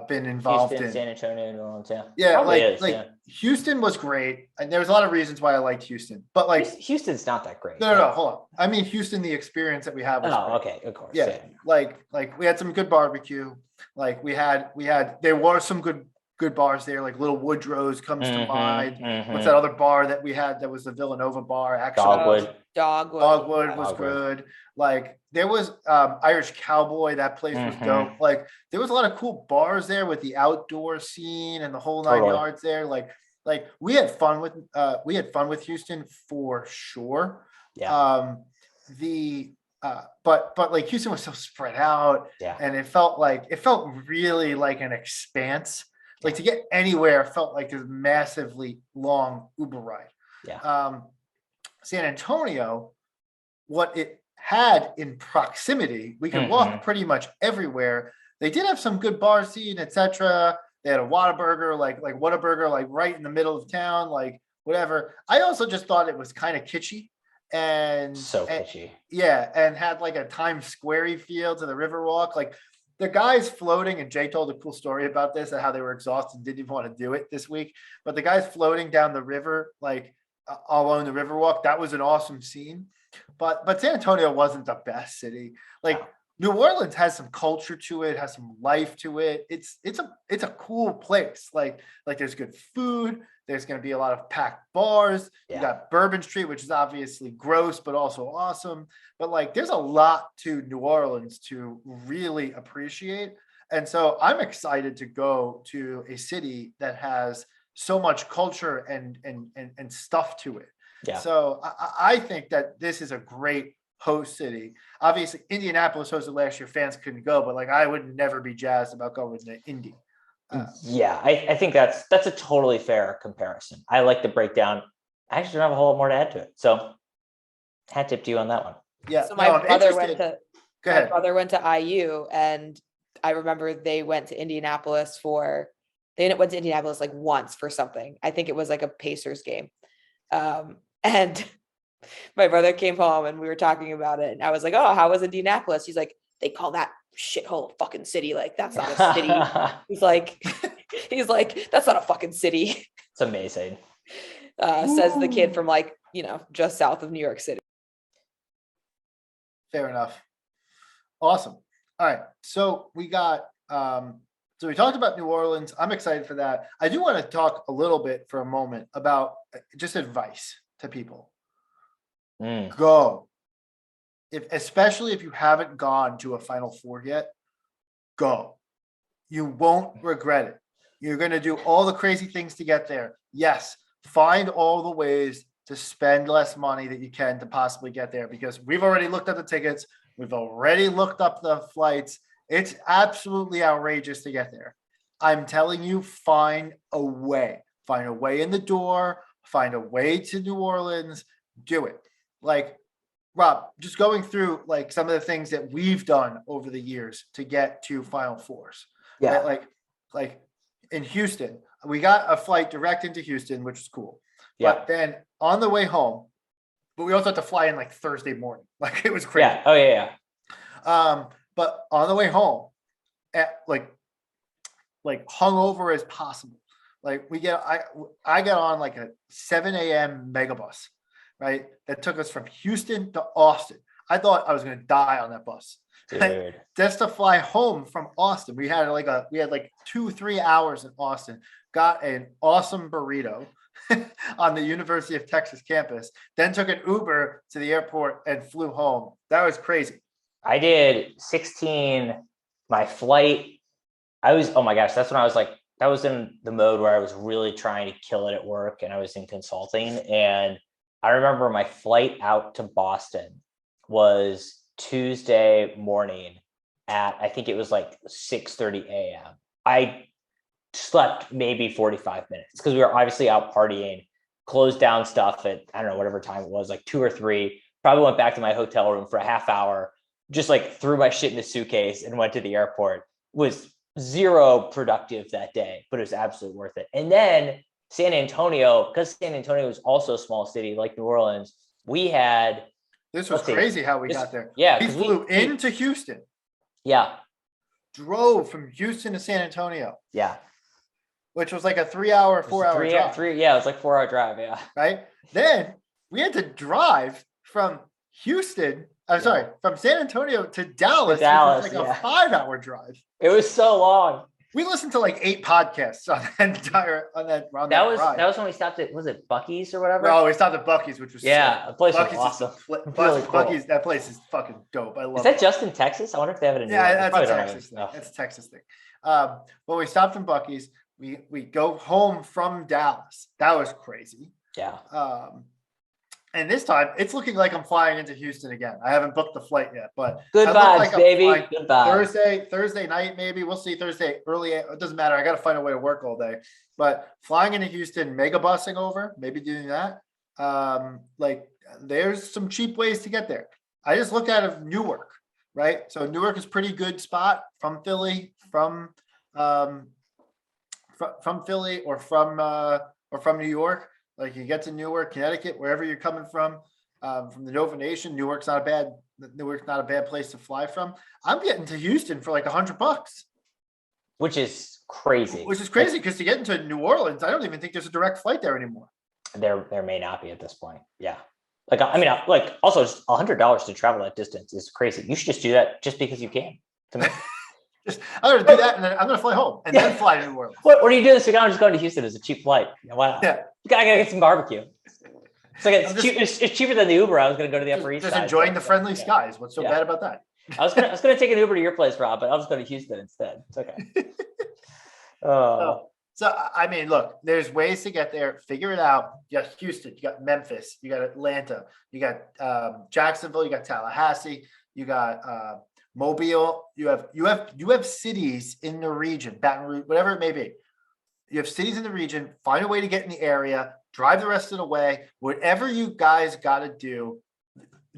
been involved Houston, in. San Antonio, New Orleans, Houston was great, and there's a lot of reasons why I liked Houston, but like Houston's not that great. No, hold on. I mean Houston, the experience that we have was great. Okay, of course. Yeah. Like we had some good barbecue. Like there were some good bars there, like Little Woodrow's comes to mind. What's that other bar that we had that was the Villanova bar? Actually, Dogwood was good. Like there was Irish Cowboy, that place was dope. Like there was a lot of cool bars there with the outdoor scene and the whole 9 yards there. Like we had fun with Houston for sure. Yeah. But like Houston was so spread out, and it felt really like an expanse. Like to get anywhere felt like this massively long Uber ride. Yeah. San Antonio, what it had in proximity, we could walk pretty much everywhere. They did have some good bar scene, etc. They had a Whataburger, like right in the middle of town, like whatever. I also just thought it was kind of kitschy and kitschy. And had like a Times Square feel to the Riverwalk. Like the guys floating, and Jay told a cool story about this and how they were exhausted and didn't even want to do it this week. But the guys floating down the river, like along the Riverwalk, that was an awesome scene. But San Antonio wasn't the best city. Like New Orleans has some culture to it, has some life to it. It's a cool place. Like there's good food. There's going to be a lot of packed bars. You got Bourbon Street, which is obviously gross, but also awesome. But like, there's a lot to New Orleans to really appreciate. And so I'm excited to go to a city that has so much culture and stuff to it. Yeah. So I think that this is a great host city. Obviously, Indianapolis hosted last year. Fans couldn't go, but like I would never be jazzed about going to Indy. I think that's a totally fair comparison. I like the breakdown. I actually don't have a whole lot more to add to it. So hat tip to you on that one. Yeah. So my brother went to IU, and I remember they went to Indianapolis like once for something. I think it was like a Pacers game. And my brother came home and we were talking about it. And I was like, oh, how was Indianapolis? He's like, they call that shithole a fucking city. Like, that's not a city. he's like, that's not a fucking city. It's amazing. Says the kid from just south of New York City. Fair enough. Awesome. All right. So we got, so we talked about New Orleans. I'm excited for that. I do want to talk a little bit for a moment about just advice to people. Go. Especially if you haven't gone to a Final Four yet, go. You won't regret it. You're going to do all the crazy things to get there. Yes, find all the ways to spend less money that you can to possibly get there, because we've already looked at the tickets. We've already looked up the flights. It's absolutely outrageous to get there. I'm telling you, find a way. Find a way in the door. Find a way to New Orleans. Do it. Like, Rob, just going through like some of the things that we've done over the years to get to Final Fours. Yeah. Right? Like in Houston, we got a flight direct into Houston, which is cool. Yeah. But then on the way home, but we also had to fly in like Thursday morning. Like it was crazy. Yeah. Oh yeah. But on the way home, at like hungover as possible. Like I got on like a 7 a.m. megabus, right? That took us from Houston to Austin. I thought I was going to die on that bus. Dude. Just to fly home from Austin. We had like 2-3 hours in Austin, got an awesome burrito on the University of Texas campus, then took an Uber to the airport and flew home. That was crazy. I did 16, my flight. Oh my gosh, that's when I was like, that was in the mode where I was really trying to kill it at work and I was in consulting. And I remember my flight out to Boston was Tuesday morning at, I think it was like 6:30 a.m. I slept maybe 45 minutes because we were obviously out partying, closed down stuff at, I don't know, whatever time it was, like 2 or 3, probably went back to my hotel room for a half hour, just like threw my shit in a suitcase and went to the airport. Was zero productive that day, but it was absolutely worth it. And then San Antonio, because San Antonio was also a small city like New Orleans, we had, this was crazy how we got there. Yeah. We flew into Houston. Yeah. Drove from Houston to San Antonio. Yeah. Which was like a 3-hour, 4-hour drive. Yeah, it was like 4-hour drive. Yeah. Right. Then we had to drive from Houston. From San Antonio to Dallas. Which was like a 5-hour drive. It was so long. We listened to like 8 podcasts on that ride. That was when we stopped at, was it Buc-ee's or whatever? No, we stopped at Buc-ee's, which was the place Buc-ee's was awesome. Really cool. Buc-ee's, that place is fucking dope. I love it. Is that just in Texas? I wonder if they have it in New York. Yeah, that's a Texas thing. That's a Texas thing. When we stopped in Buc-ee's, we go home from Dallas. That was crazy. Yeah. And this time it's looking like I'm flying into Houston again. I haven't booked the flight yet, but good vibes, baby. Good vibes. Thursday night, maybe we'll see. Thursday early. It doesn't matter. I got to find a way to work all day. But flying into Houston, mega busing over, maybe doing that. Like there's some cheap ways to get there. I just looked at Newark, right? So Newark is a pretty good spot from Philly, from Philly or from New York. Like you get to Newark, Connecticut, wherever you're coming from the Nova Nation, Newark's not a bad place to fly from. I'm getting to Houston for like $100, which is crazy. Because to get into New Orleans, I don't even think there's a direct flight there anymore. There may not be at this point. Yeah. Like, I mean, like also just $100 to travel that distance is crazy. You should just do that just because you can. To me. I'm going to do that, and then I'm going to fly home, and then fly to New Orleans. What are you doing? So I'm just going to Houston as a cheap flight. Wow. Yeah. I gotta get some barbecue. It's like it's cheaper than the Uber. I was going to go to the Upper East Side. Just enjoying the friendly skies. What's so bad about that? I was going to take an Uber to your place, Rob, but I'll just go to Houston instead. It's okay. So I mean, look, there's ways to get there. Figure it out. You got Houston, you got Memphis, you got Atlanta, you got Jacksonville, you got Tallahassee, you got Mobile. You have cities in the region, Baton Rouge, whatever it may be. You have cities in the region. Find a way to get in the area. Drive the rest of the way. Whatever you guys got to do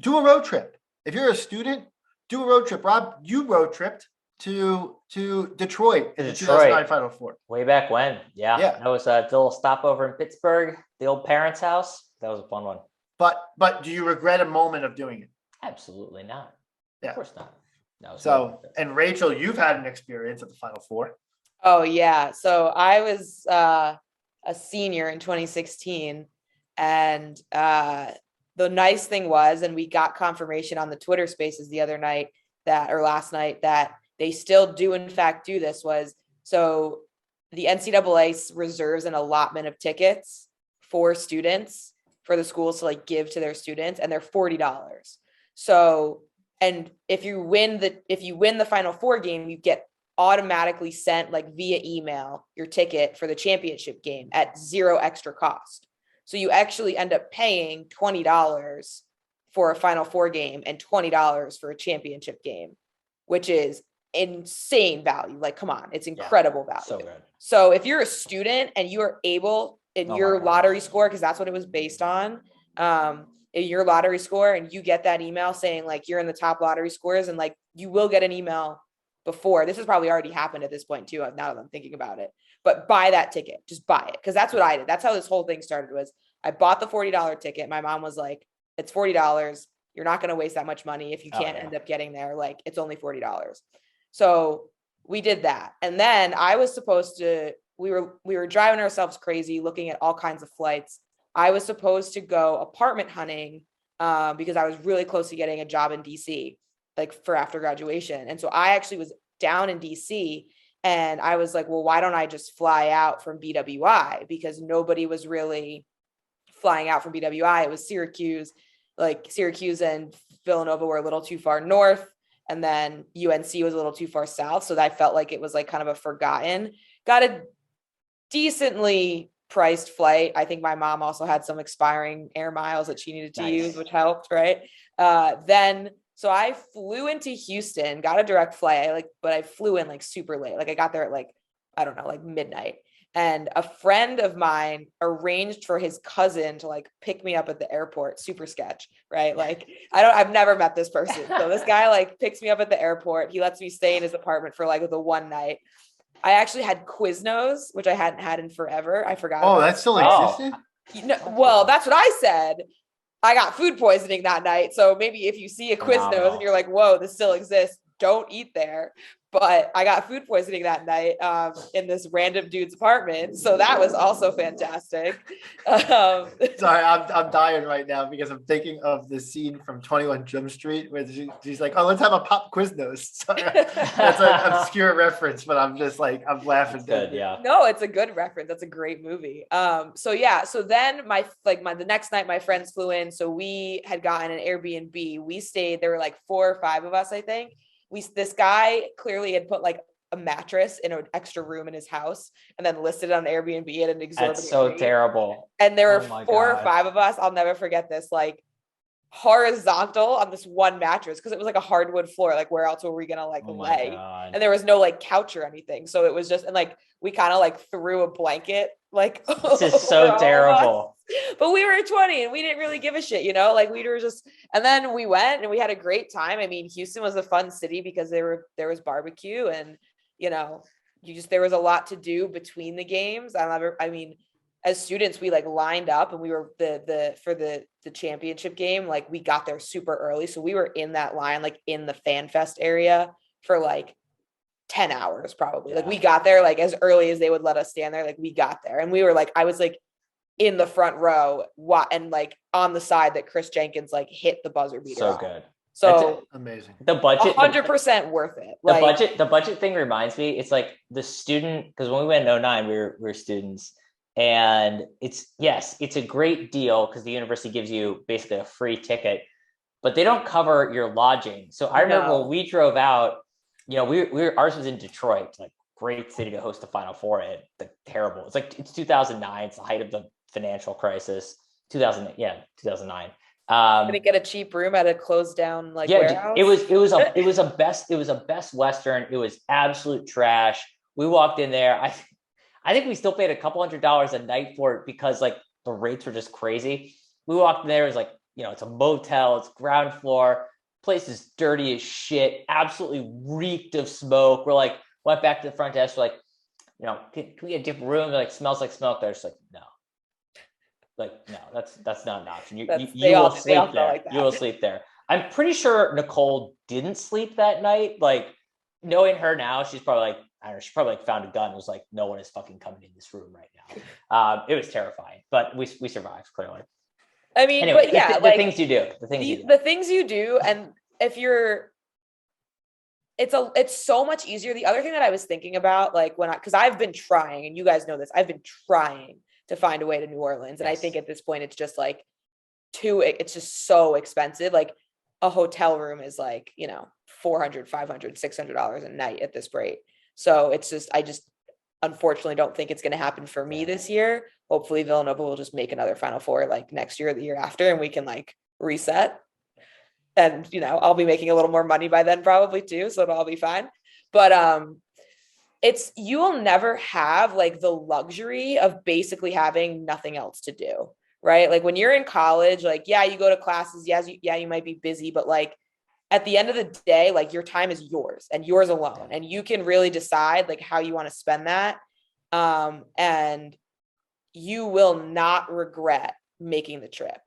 a road trip. If you're a student, do a road trip. Rob, you road tripped to Detroit in the 2009 Final Four. Way back when. Yeah. That was a little stopover in Pittsburgh, the old parents' house. That was a fun one. But do you regret a moment of doing it? Absolutely not. Yeah. Of course not. No. So, and Rachel, you've had an experience at the Final Four. Oh, yeah. So I was a senior in 2016. And the nice thing was, and we got confirmation on the Twitter Spaces the other night last night that they still do, in fact, do this so the NCAA reserves an allotment of tickets for students, for the schools to like give to their students, and they're $40. So, and if you win the Final Four game, you get automatically sent like via email your ticket for the championship game at 0 extra cost. So you actually end up paying $20 for a Final Four game and $20 for a championship game, which is insane value. Like, come on, it's incredible value. So good. So if you're a student and you are able in your lottery score, because that's what it was based on, in your lottery score, and you get that email saying like you're in the top lottery scores, and like you will get an email before. This has probably already happened at this point too, now that I'm thinking about it. But buy that ticket, just buy it, because that's what I did. That's how this whole thing started. Was I bought the $40 ticket. My mom was like, it's $40. You're not going to waste that much money if you can't end up getting there. Like, it's only $40. So we did that. And then I was supposed to, we were driving ourselves crazy, looking at all kinds of flights. I was supposed to go apartment hunting because I was really close to getting a job in DC, like for after graduation. And so I actually was down in DC, and I was like, well, why don't I just fly out from BWI? Because nobody was really flying out from BWI. It was Syracuse, like Syracuse and Villanova were a little too far north. And then UNC was a little too far south. So I felt like it was like kind of a forgotten, got a decently priced flight. I think my mom also had some expiring air miles that she needed to use, which helped. Right. So I flew into Houston, got a direct flight. But I flew in like super late. Like I got there at like, I don't know, like midnight. And a friend of mine arranged for his cousin to like pick me up at the airport. Super sketch, right? Like I've never met this person. So this guy like picks me up at the airport. He lets me stay in his apartment for like the one night. I actually had Quiznos, which I hadn't had in forever. I forgot. Oh, that still existed? Well, that's what I said. I got food poisoning that night. So maybe if you see a Quiznos and you're like, whoa, this still exists, don't eat there. But I got food poisoning that night in this random dude's apartment. So that was also fantastic. Sorry, I'm dying right now because I'm thinking of the scene from 21 Jump Street where she's like, oh, let's have a pop Quiznos. Sorry, that's an obscure reference, but I'm just like, I'm laughing. Good, yeah. No, it's a good reference. That's a great movie. So then the next night my friends flew in. So we had gotten an Airbnb. We stayed, there were like 4 or 5 of us, I think. This guy clearly had put like a mattress in an extra room in his house and then listed it on Airbnb at an exorbitant That's so rate. terrible. And there were 4 or 5 of us. I'll never forget this, like horizontal on this one mattress, because it was like a hardwood floor. Like where else were we gonna like lay? God. And there was no like couch or anything. So it was just, and like we kind of like threw a blanket like this is so terrible. But we were 20 and we didn't really give a shit, like we were just, and then we went and we had a great time. I mean, Houston was a fun city because there was barbecue and, there was a lot to do between the games. As students, we like lined up and we were for the championship game, like we got there super early. So we were in that line, like in the Fan Fest area for like 10 hours probably. Like we got there like as early as they would let us stand there. Like we got there and we were like, I was like in the front row and like on the side that Chris Jenkins like hit the buzzer beater. So on. Good. So amazing. The budget, 100% worth it. The budget thing reminds me, it's like the student, because when we went in 2009, we were students, and it's a great deal because the university gives you basically a free ticket, but they don't cover your lodging. So I remember when we drove out, ours was in Detroit, like great city to host the Final Four in, like terrible. It's 2009. It's the height of the financial crisis. 2009. Gonna get a cheap room at a closed down warehouse. It was a Best Western. It was absolute trash. We walked in there. I think we still paid a couple $100 a night for it because like the rates were just crazy. We walked in there, it was like, it's a motel, it's ground floor, place is dirty as shit, absolutely reeked of smoke. We're like, went back to the front desk, we're like, can we get a different room? They're like, smells like smoke. They're just like, no. Like, no, that's not an option. You will sleep there. Like you will sleep there. I'm pretty sure Nicole didn't sleep that night. Like, knowing her now, she's probably like, I don't know, she probably like found a gun and was like, no one is fucking coming in this room right now. It was terrifying, but we survived clearly. I mean, anyway, but yeah, the things you do, the things you do. And if you're, it's so much easier. The other thing that I was thinking about, like because I've been trying, and you guys know this, I've been trying to find a way to New Orleans. And I think at this point, it's just like it's just so expensive. Like a hotel room is like, $400, $500, $600 a night at this rate. So it's just, I just unfortunately don't think it's going to happen for me this year. Hopefully Villanova will just make another Final Four like next year or the year after, and we can like reset. And, you know, I'll be making a little more money by then probably too. So it'll all be fine. But you will never have like the luxury of basically having nothing else to do, right? Like when you're in college, like, yeah, you go to classes. Yes. You might be busy, but like at the end of the day, like your time is yours and yours alone. And you can really decide like how you want to spend that. And you will not regret making the trip.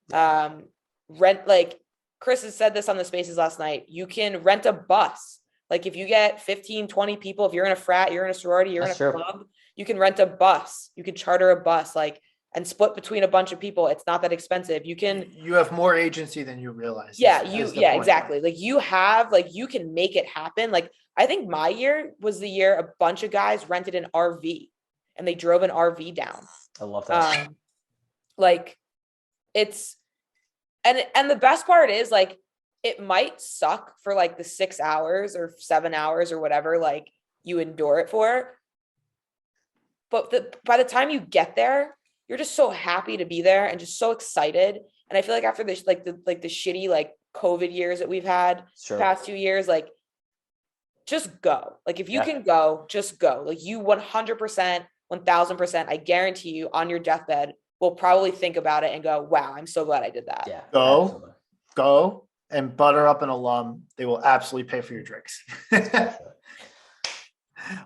Like Chris has said this on the Spaces last night, you can rent a bus. Like if you get 15, 20 people, if you're in a frat, you're in a sorority, you're in a club, you can rent a bus, you can charter a bus, like, and split between a bunch of people. It's not that expensive. You have more agency than you realize. Yeah. Exactly. Like you can make it happen. Like I think my year was the year a bunch of guys rented an RV and they drove an RV down. I love that. Like it's, and the best part is like, it might suck for like the 6 hours or 7 hours or whatever, like you endure it for. But by the time you get there, you're just so happy to be there and just so excited. And I feel like after this, like the shitty, like COVID years that we've had the past 2 years, like just go. Like if you can go, just go. Like you 100%, 1000%, I guarantee you on your deathbed, will probably think about it and go, wow, I'm so glad I did that. Yeah. Go and butter up an alum. They will absolutely pay for your drinks. Maybe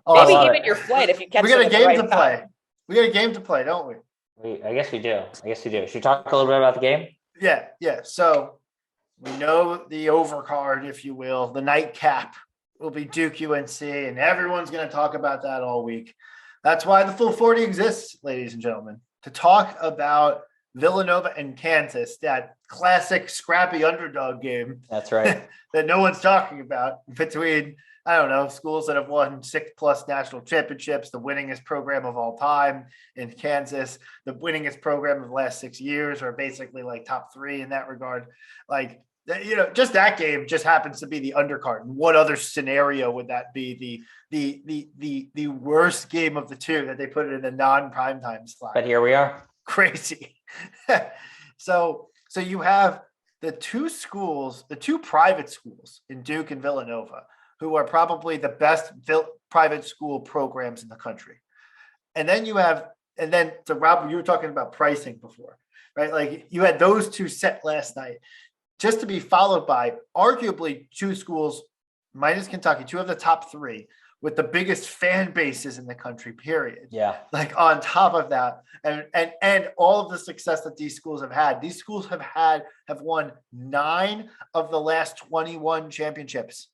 even your flight if you catch. We got a game to play. We got a game to play, don't we? I guess we do. Should we talk a little bit about the game? Yeah. So we know the overcard, if you will, the nightcap will be Duke UNC, and everyone's going to talk about that all week. That's why the full 40 exists, ladies and gentlemen, to talk about Villanova and Kansas, that classic scrappy underdog game. That's right. That no one's talking about between, I don't know, schools that have won 6+ national championships, the winningest program of all time in Kansas, the winningest program of the last 6 years, or basically like top 3 in that regard. Like, you know, just that game just happens to be the undercard. And what other scenario would that be? The worst game of the two that they put it in the non-primetime slot. But here we are. Crazy. So you have the two private schools in Duke and Villanova, who are probably the best private school programs in the country. And then so Rob, you were talking about pricing before, right? Like you had those two set last night, just to be followed by arguably two schools, minus Kentucky, two of the top 3 with the biggest fan bases in the country, period. Yeah. Like on top of that, and all of the success that these schools have won 9 of the last 21 championships.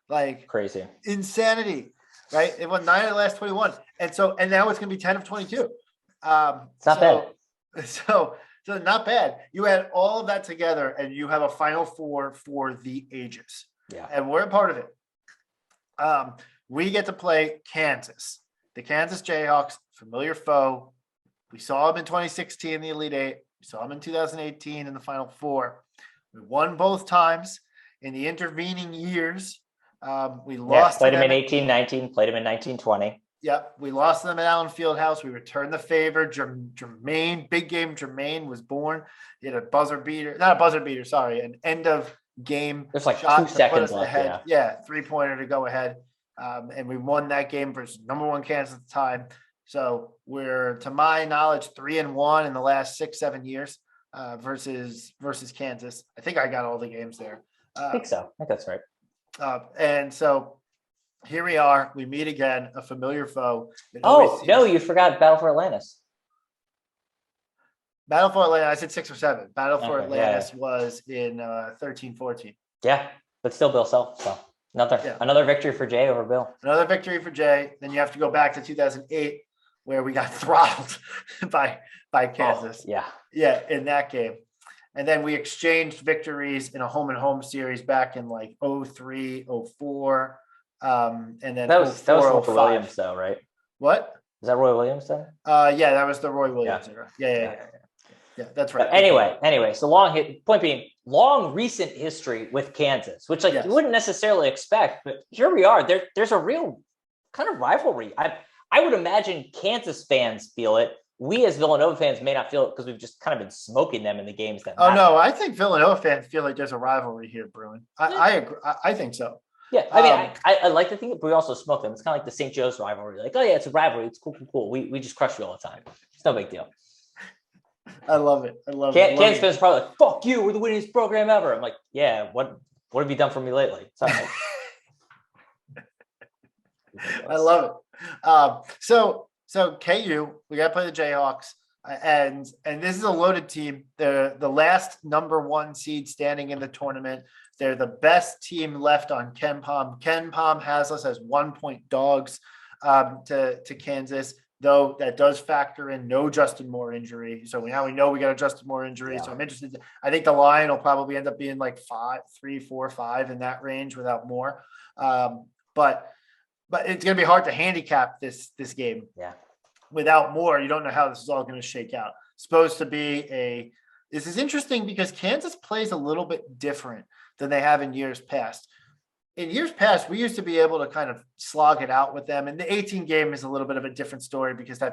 Like crazy. Insanity, right? They won 9 of the last 21. And now it's going to be 10 of 22. It's not bad. So not bad. You add all of that together and you have a Final Four for the ages. Yeah. And we're a part of it. We get to play Kansas, the Kansas Jayhawks, familiar foe. We saw them in 2016 in the Elite Eight. We saw them in 2018 in the Final Four. We won both times. In the intervening years, we lost. Played them in 18-19, played them in 19-20. Yep, we lost them at Allen Fieldhouse. We returned the favor. Jermaine, big game Jermaine was born. He had a buzzer beater, not a buzzer beater, sorry, an end of game. There's like 2 seconds left. Ahead. Yeah, 3-pointer to go ahead. And we won that game versus number 1 Kansas at the time. So we're, to my knowledge, 3-1 in the last 6-7 years versus Kansas. I think I got all the games there. I think so. I think that's right. And so here we are. We meet again, a familiar foe. No, you forgot Battle for Atlantis. Battle for Atlantis. I said 6 or 7. Battle for Atlantis was in 13-14. Yeah, but still Bill Self. So another victory for Jay over Bill. Another victory for Jay. Then you have to go back to 2008, where we got throttled by Kansas. Yeah, in that game. And then we exchanged victories in a home and home series back in like 03, 04. And then that was Roy Williams, though, right? What? Is that Roy Williams then? Yeah, that was the Roy Williams era. Yeah, that's right. But anyway, so point being, long recent history with Kansas, which you wouldn't necessarily expect, but here we are. There's a real kind of rivalry. I would imagine Kansas fans feel it. We as Villanova fans may not feel it because we've just kind of been smoking them in the games that matter. Oh no, I think Villanova fans feel like there's a rivalry here brewing. I agree. I think so. Yeah, I mean, I like to think, but we also smoke them. It's kind of like the St. Joe's rivalry. Like, oh yeah, it's a rivalry. It's cool. We just crush you all the time. It's no big deal. I love it. I love it. Kansas fans are probably like, "Fuck you, we're the winningest program ever." I'm like, yeah, what have you done for me lately? Sorry. I love it. So KU, we got to play the Jayhawks, and this is a loaded team. They're the last number 1 seed standing in the tournament. They're the best team left on KenPom. KenPom has us as 1-point dogs to Kansas, though that does factor in no Justin Moore injury. So now we know we got a Justin Moore injury. Yeah. So I'm interested. I think the line will probably end up being like 3, 4, 5 in that range without Moore. But it's going to be hard to handicap this game. Yeah. Without Moore, you don't know how this is all going to shake out. Supposed to be this is interesting because Kansas plays a little bit different than they have in years past. In years past, we used to be able to kind of slog it out with them. And the 18 game is a little bit of a different story because our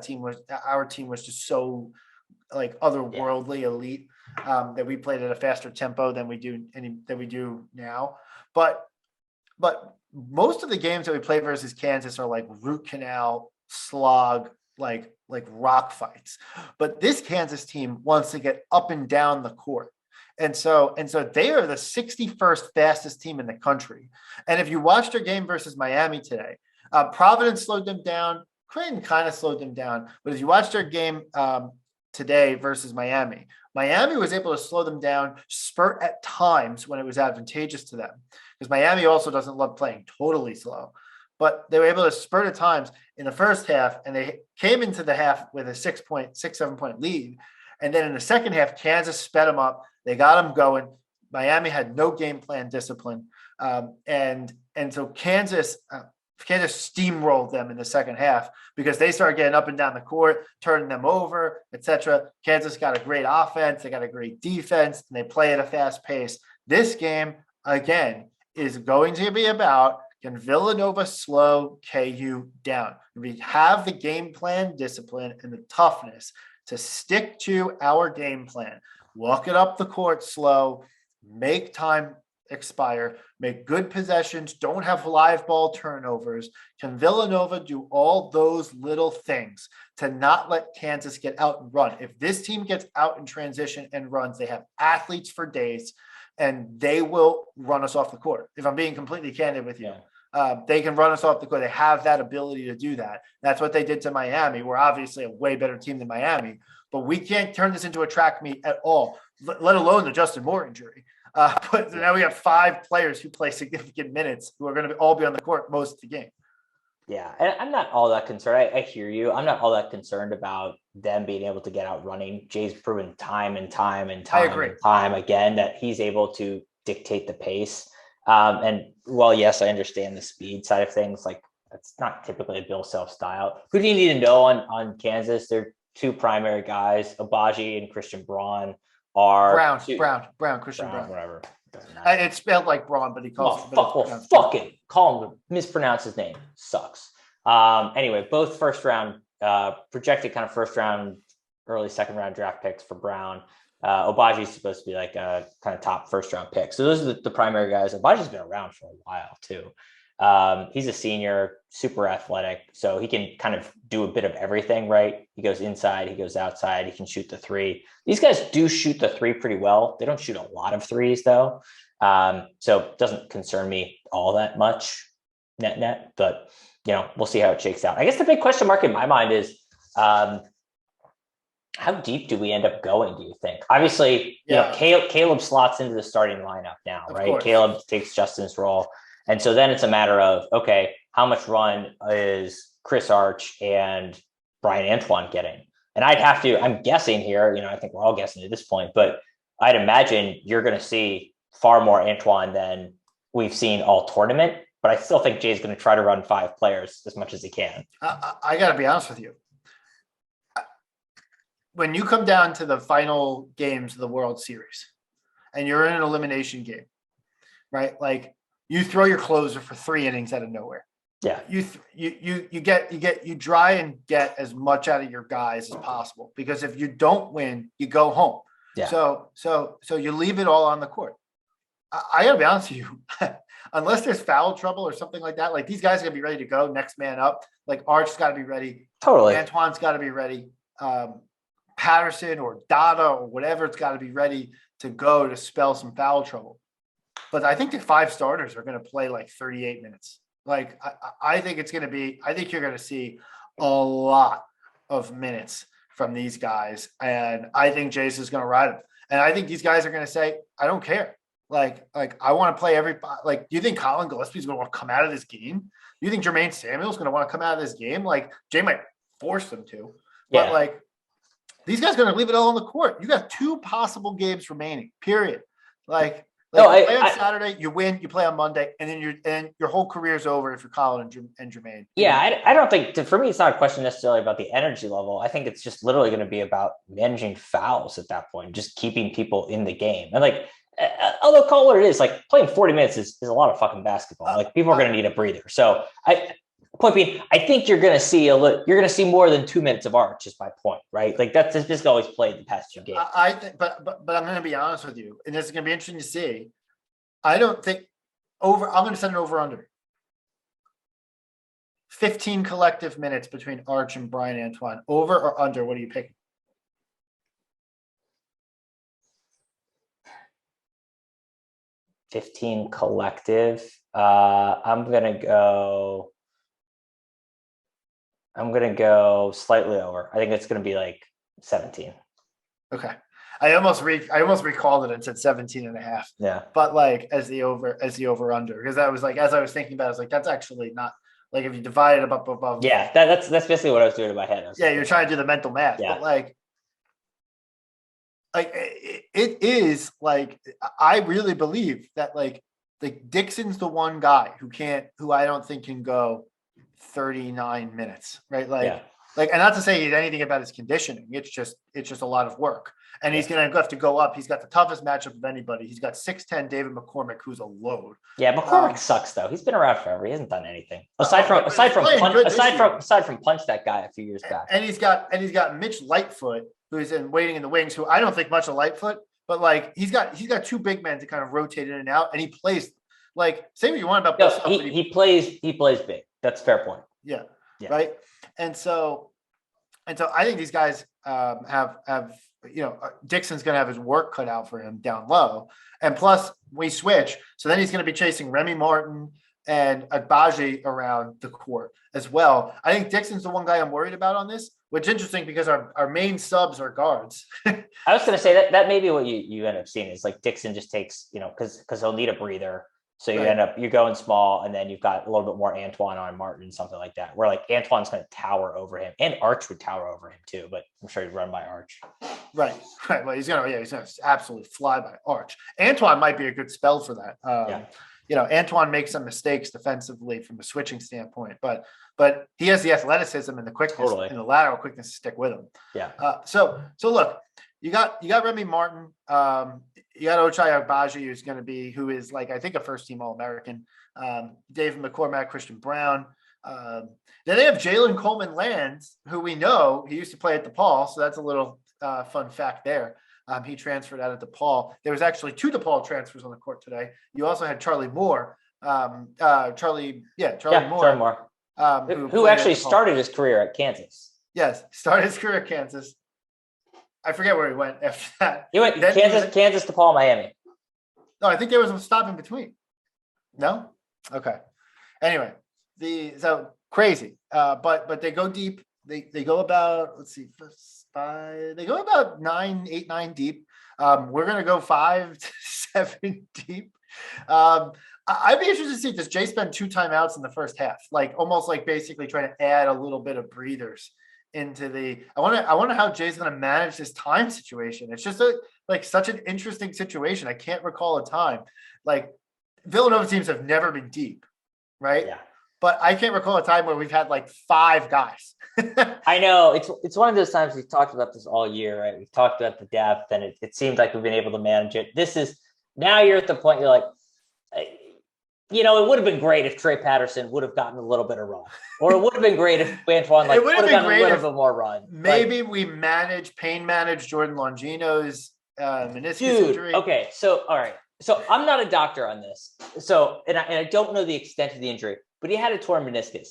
team was just so like otherworldly elite that we played at a faster tempo than we do now. But most of the games that we play versus Kansas are like root canal slog, like rock fights. But this Kansas team wants to get up and down the court. And so they are the 61st fastest team in the country. And if you watched their game versus Miami today, Providence slowed them down. Creighton kind of slowed them down. But if you watched their game today versus Miami was able to slow them down, spurt at times when it was advantageous to them. Because Miami also doesn't love playing totally slow. But they were able to spurt at times in the first half, and they came into the half with a 7-point lead. And then in the second half, Kansas sped them up. They got them going. Miami had no game plan discipline. And so Kansas steamrolled them in the second half because they started getting up and down the court, turning them over, etc. Kansas got a great offense. They got a great defense, and they play at a fast pace. This game, again, is going to be about, can Villanova slow KU down? We have the game plan discipline and the toughness to stick to our game plan. Walk it up the court slow, make time expire, make good possessions, don't have live ball turnovers. Can Villanova do all those little things to not let Kansas get out and run? If this team gets out in transition and runs, they have athletes for days, and they will run us off the court. If I'm being completely candid with you, they can run us off the court. They have that ability to do that. That's what they did to Miami. We're obviously a way better team than Miami, but we can't turn this into a track meet at all, let alone the Justin Moore injury. But now we have 5 players who play significant minutes who are going to all be on the court most of the game. Yeah, and I'm not all that concerned. I hear you. I'm not all that concerned about them being able to get out running. Jay's proven time and time again that he's able to dictate the pace. And while, yes, I understand the speed side of things, like that's not typically a Bill Self style. Who do you need to know on Kansas? They're 2 primary guys, Abaji and Christian Braun are Christian Brown. Whatever. It's spelled like Braun, but he calls call him, mispronounce his name. Sucks. Anyway, both first round, projected kind of first round, early second round draft picks for Brown. Obaji is supposed to be like a kind of top first round pick. So those are the primary guys. Obaji's been around for a while too. He's a senior, super athletic, so he can kind of do a bit of everything, right? He goes inside, he goes outside, he can shoot the 3. These guys do shoot the 3 pretty well. They don't shoot a lot of 3s though. So it doesn't concern me all that much net, but we'll see how it shakes out. I guess the big question mark in my mind is, how deep do we end up going, do you think? Obviously, Caleb slots into the starting lineup now, right? Caleb takes Justin's role. And so then it's a matter of, okay, how much run is Chris Arch and Brian Antoine getting? And I'm guessing here, I think we're all guessing at this point, but I'd imagine you're going to see far more Antoine than we've seen all tournament. But I still think Jay's going to try to run 5 players as much as he can. I got to be honest with you. When you come down to the final games of the World Series and you're in an elimination game, right? Like, you throw your closer for 3 innings out of nowhere. Yeah. You try and get as much out of your guys as possible, because if you don't win, you go home. Yeah. So you leave it all on the court. I gotta be honest with you, unless there's foul trouble or something like that, like these guys are gonna be ready to go, next man up. Like Arch's got to be ready. Totally. Antoine's got to be ready. Patterson or Dada or whatever, it's got to be ready to go to spell some foul trouble. But I think the 5 starters are going to play like 38 minutes. Like I think it's going to be. I think you're going to see a lot of minutes from these guys, and I think Jace is going to ride them. And I think these guys are going to say, "I don't care. Like I want to play everybody." Like, do you think Colin Gillespie's going to want to come out of this game? Do you think Jermaine Samuel's going to want to come out of this game? Like, Jay might force them to, but like these guys are going to leave it all on the court. You got 2 possible games remaining. Period. Like you play on Saturday, you win. You play on Monday, and then your whole career is over if you're Colin and Jermaine. Yeah, I don't think, for me, it's not a question necessarily about the energy level. I think it's just literally going to be about managing fouls at that point, just keeping people in the game. And like, although call what it is, like playing 40 minutes is a lot of fucking basketball. Like people are going to need a breather. So point being, I think you're going to see more than 2 minutes of Arch, is my point, right? Like that's just always played the past 2 games. I think, but I'm going to be honest with you, and this is going to be interesting to see. I don't think I'm going to send it over under 15 collective minutes between Arch and Brian Antoine. Over or under? What are you picking? 15 collective. I'm gonna go slightly over. I think it's gonna be like 17. Okay. I almost recalled it and said 17 and a half. Yeah. But like as the over under, because that was like, as I was thinking about it, I was like, that's actually not like, if you divide it up above. Yeah, that's basically what I was doing in my head. You're trying to do the mental math. Yeah. But like it is like, I really believe that like Dixon's the one guy who I don't think can go 39 minutes, right? Like, and not to say anything about his conditioning. It's just a lot of work. And he's going to have to go up. He's got the toughest matchup of anybody. He's got 6'10" David McCormick, who's a load. Yeah, McCormick sucks though. He's been around forever. He hasn't done anything aside from punch that guy a few years back. And he's got Mitch Lightfoot, who's waiting in the wings, who I don't think much of Lightfoot, but like he's got 2 big men to kind of rotate in and out, and he plays like, say what you want about this. He plays big. That's a fair point. Yeah. Right. And so I think these guys have Dixon's going to have his work cut out for him down low. And plus we switch. So then he's going to be chasing Remy Martin and Agbaji around the court as well. I think Dixon's the one guy I'm worried about on this, which is interesting because our main subs are guards. I was going to say that may be what you end up seeing is like Dixon just takes, because he'll need a breather. So you're going small, and then you've got a little bit more Antoine on Martin, something like that, where like Antoine's going to tower over him, and Arch would tower over him too, but I'm sure he'd run by Arch. Right. Well, he's gonna absolutely fly by Arch. Antoine might be a good spell for that. Antoine makes some mistakes defensively from a switching standpoint, but he has the athleticism and the quickness and the lateral quickness to stick with him. Yeah. So look, you got Remy Martin. You got Ochai Agbaji, who is like, I think, a first-team All-American. David McCormack, Christian Brown. Then they have Jalen Coleman-Lands, who we know he used to play at DePaul, so that's a little fun fact there. He transferred out of DePaul. There was actually 2 DePaul transfers on the court today. You also had Charlie Moore. Charlie Moore. Who actually started his career at Kansas. Yes, started his career at Kansas. I forget where he went after that. He went Kansas, DePaul, Miami. No, I think there was a stop in between. No? Okay. Anyway, so crazy. But they go deep. They go about, let's see, 5. They go about 8, 9 deep. We're gonna go 5 to 7 deep. I'd be interested to see, does Jay spend 2 timeouts in the first half? Like almost like basically trying to add a little bit of breathers into the. I wonder how Jay's going to manage this time situation. It's just such an interesting situation. I can't recall a time. Like Villanova teams have never been deep, right? Yeah. But I can't recall a time where we've had like 5 guys. I know it's one of those times we've talked about this all year, right? We've talked about the depth, and it seems like we've been able to manage it. Now you're at the point you're like, it would have been great if Trey Patterson would have gotten a little bit of run, or it would have been great if Antoine would have gotten a little bit more run. Maybe we pain manage Jordan Longino's meniscus injury. Okay, so all right, so I'm not a doctor on this, so and I don't know the extent of the injury, but he had a torn meniscus.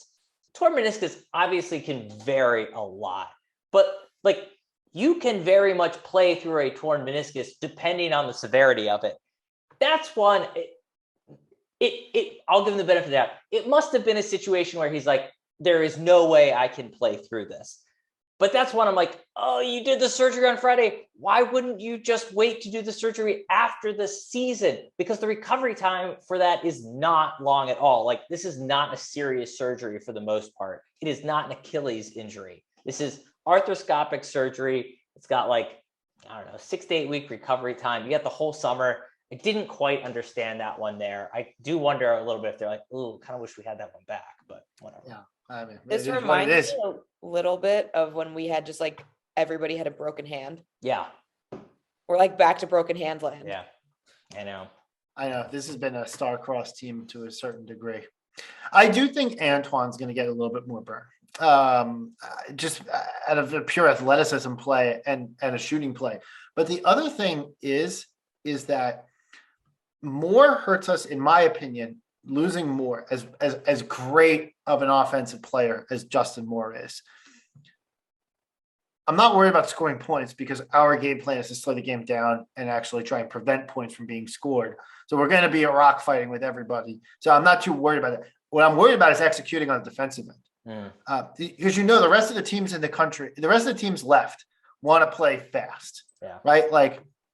Torn meniscus obviously can vary a lot, but like you can very much play through a torn meniscus depending on the severity of it. That's one. I'll give him the benefit of the doubt. It must have been a situation where he's like, there is no way I can play through this. But that's one I'm like, oh, you did the surgery on Friday. Why wouldn't you just wait to do the surgery after the season? Because the recovery time for that is not long at all. Like, this is not a serious surgery for the most part. It is not an Achilles injury. This is arthroscopic surgery. It's got 6 to 8 week recovery time. You got the whole summer. I didn't quite understand that one there. I do wonder a little bit if they're like, "Ooh, kind of wish we had that one back," but whatever. Yeah, I mean, this reminds me a little bit of when we had just everybody had a broken hand. Yeah, we're back to broken hand land. Yeah, I know. This has been a star-crossed team to a certain degree. I do think Antoine's going to get a little bit more burn, just out of a pure athleticism play and a shooting play. But the other thing is that Moore hurts us, in my opinion, losing Moore as great of an offensive player as Justin Moore is. I'm not worried about scoring points because our game plan is to slow the game down and actually try and prevent points from being scored. So we're going to be a rock fighting with everybody. So I'm not too worried about it. What I'm worried about is executing on the defensive end. Because the rest of the teams in the country, the rest of the teams left want to play fast, right?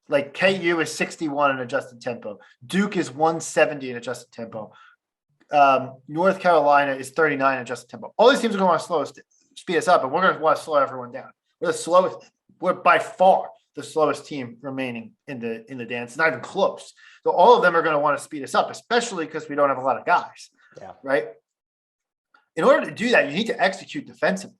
Like KU is 61 in adjusted tempo. Duke is 170 in adjusted tempo. North Carolina is 39 in adjusted tempo. All these teams are going to want to speed us up, and we're going to want to slow everyone down. We're the slowest. We're by far the slowest team remaining in the dance. It's not even close. So all of them are going to want to speed us up, especially because we don't have a lot of guys. Yeah. Right. In order to do that, you need to execute defensively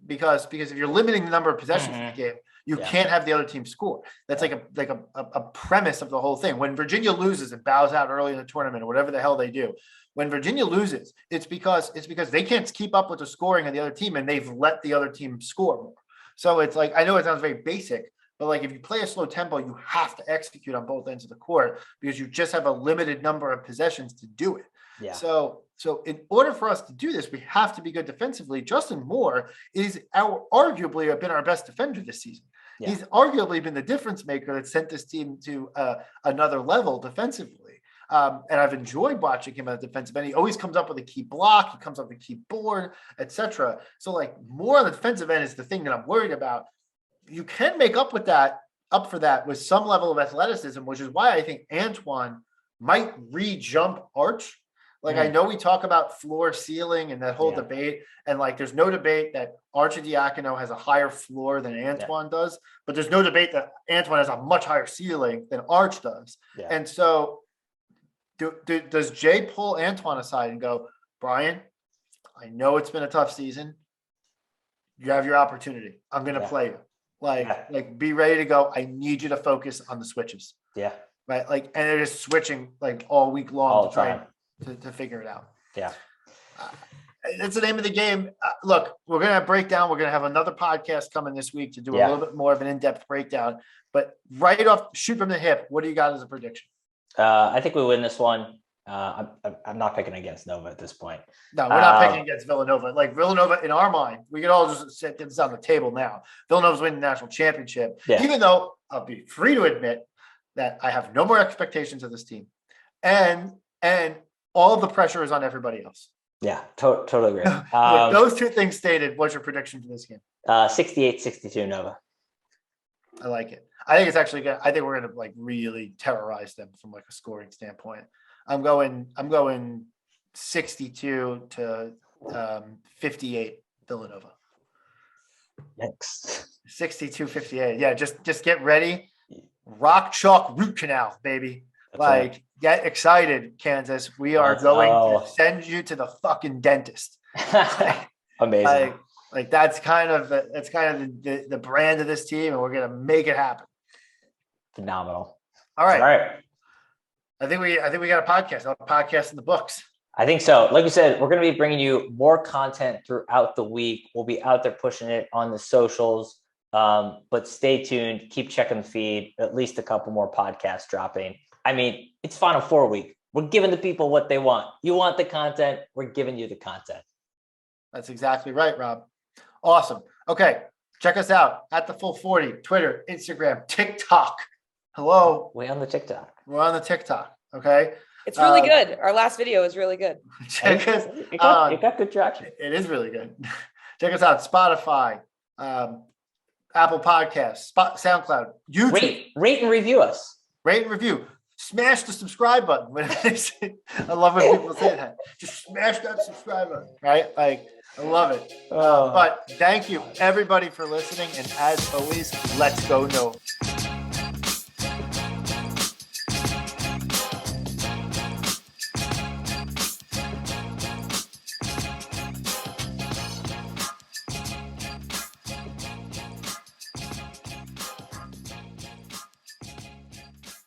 because if you're limiting the number of possessions in the game, you can't have the other team score. That's like a premise of the whole thing. When Virginia loses and bows out early in the tournament or whatever the hell they do, when Virginia loses, it's because they can't keep up with the scoring of the other team and they've let the other team score more. So it's like, I know it sounds very basic, but if you play a slow tempo, you have to execute on both ends of the court because you just have a limited number of possessions to do it. Yeah. So in order for us to do this, we have to be good defensively. Justin Moore is arguably been our best defender this season. Yeah. He's arguably been the difference maker that sent this team to another level defensively. And I've enjoyed watching him at the defensive end. He always comes up with a key block. He comes up with a key board, etc. So more on the defensive end is the thing that I'm worried about. You can make up for that with some level of athleticism, which is why I think Antoine might re-jump Arch. I know we talk about floor ceiling and that whole debate, and there's no debate that Arcidiacono has a higher floor than Antoine does, but there's no debate that Antoine has a much higher ceiling than Arch does. Yeah. And so does Jay pull Antoine aside and go, Brian, I know it's been a tough season. You have your opportunity. I'm going to play you. Be ready to go. I need you to focus on the switches. Yeah. Right. And they're just switching all week long all to try to figure it out. Yeah. That's the name of the game. Look, we're going to break down. We're going to have another podcast coming this week to do a little bit more of an in-depth breakdown. But right off, shoot from the hip, what do you got as a prediction? I think we win this one. I'm not picking against Nova at this point. No, we're not picking against Villanova. Villanova, in our mind, we could all just set this on the table now. Villanova's winning the national championship, even though I'll be free to admit that I have no more expectations of this team. And all of the pressure is on everybody else. Yeah, totally agree. With those two things stated, what's your prediction for this game? 68-62 Nova. I like it. I think it's actually good. I think we're going to really terrorize them from a scoring standpoint. I'm going 62 to 58 Villanova. Next. 62-58. Yeah, just get ready. Rock chalk root canal, baby. Right. Get excited, Kansas. We are going to send you to the fucking dentist. Amazing. That's kind of the brand of this team, and we're gonna make it happen. Phenomenal. All right. I think we got a podcast in the books. I think so. Like we said, we're going to be bringing you more content throughout the week. We'll be out there pushing it on the socials. But stay tuned. Keep checking the feed. At least a couple more podcasts dropping. I mean, it's Final Four week. We're giving the people what they want. You want the content. We're giving you the content. That's exactly right, Rob. Awesome. Okay. Check us out at the Full 40, Twitter, Instagram, TikTok. Hello. We're on the TikTok. We're on the TikTok. Okay. It's really good. Our last video is really good. Check us. It got good traction. It is really good. Check us out. Spotify, Apple Podcasts, SoundCloud, YouTube. Rate and review us. Rate and review. Smash the subscribe button. I love when people say that. Just smash that subscribe button. Right? Like, I love it. But thank you, everybody, for listening. And as always, let's go Nova.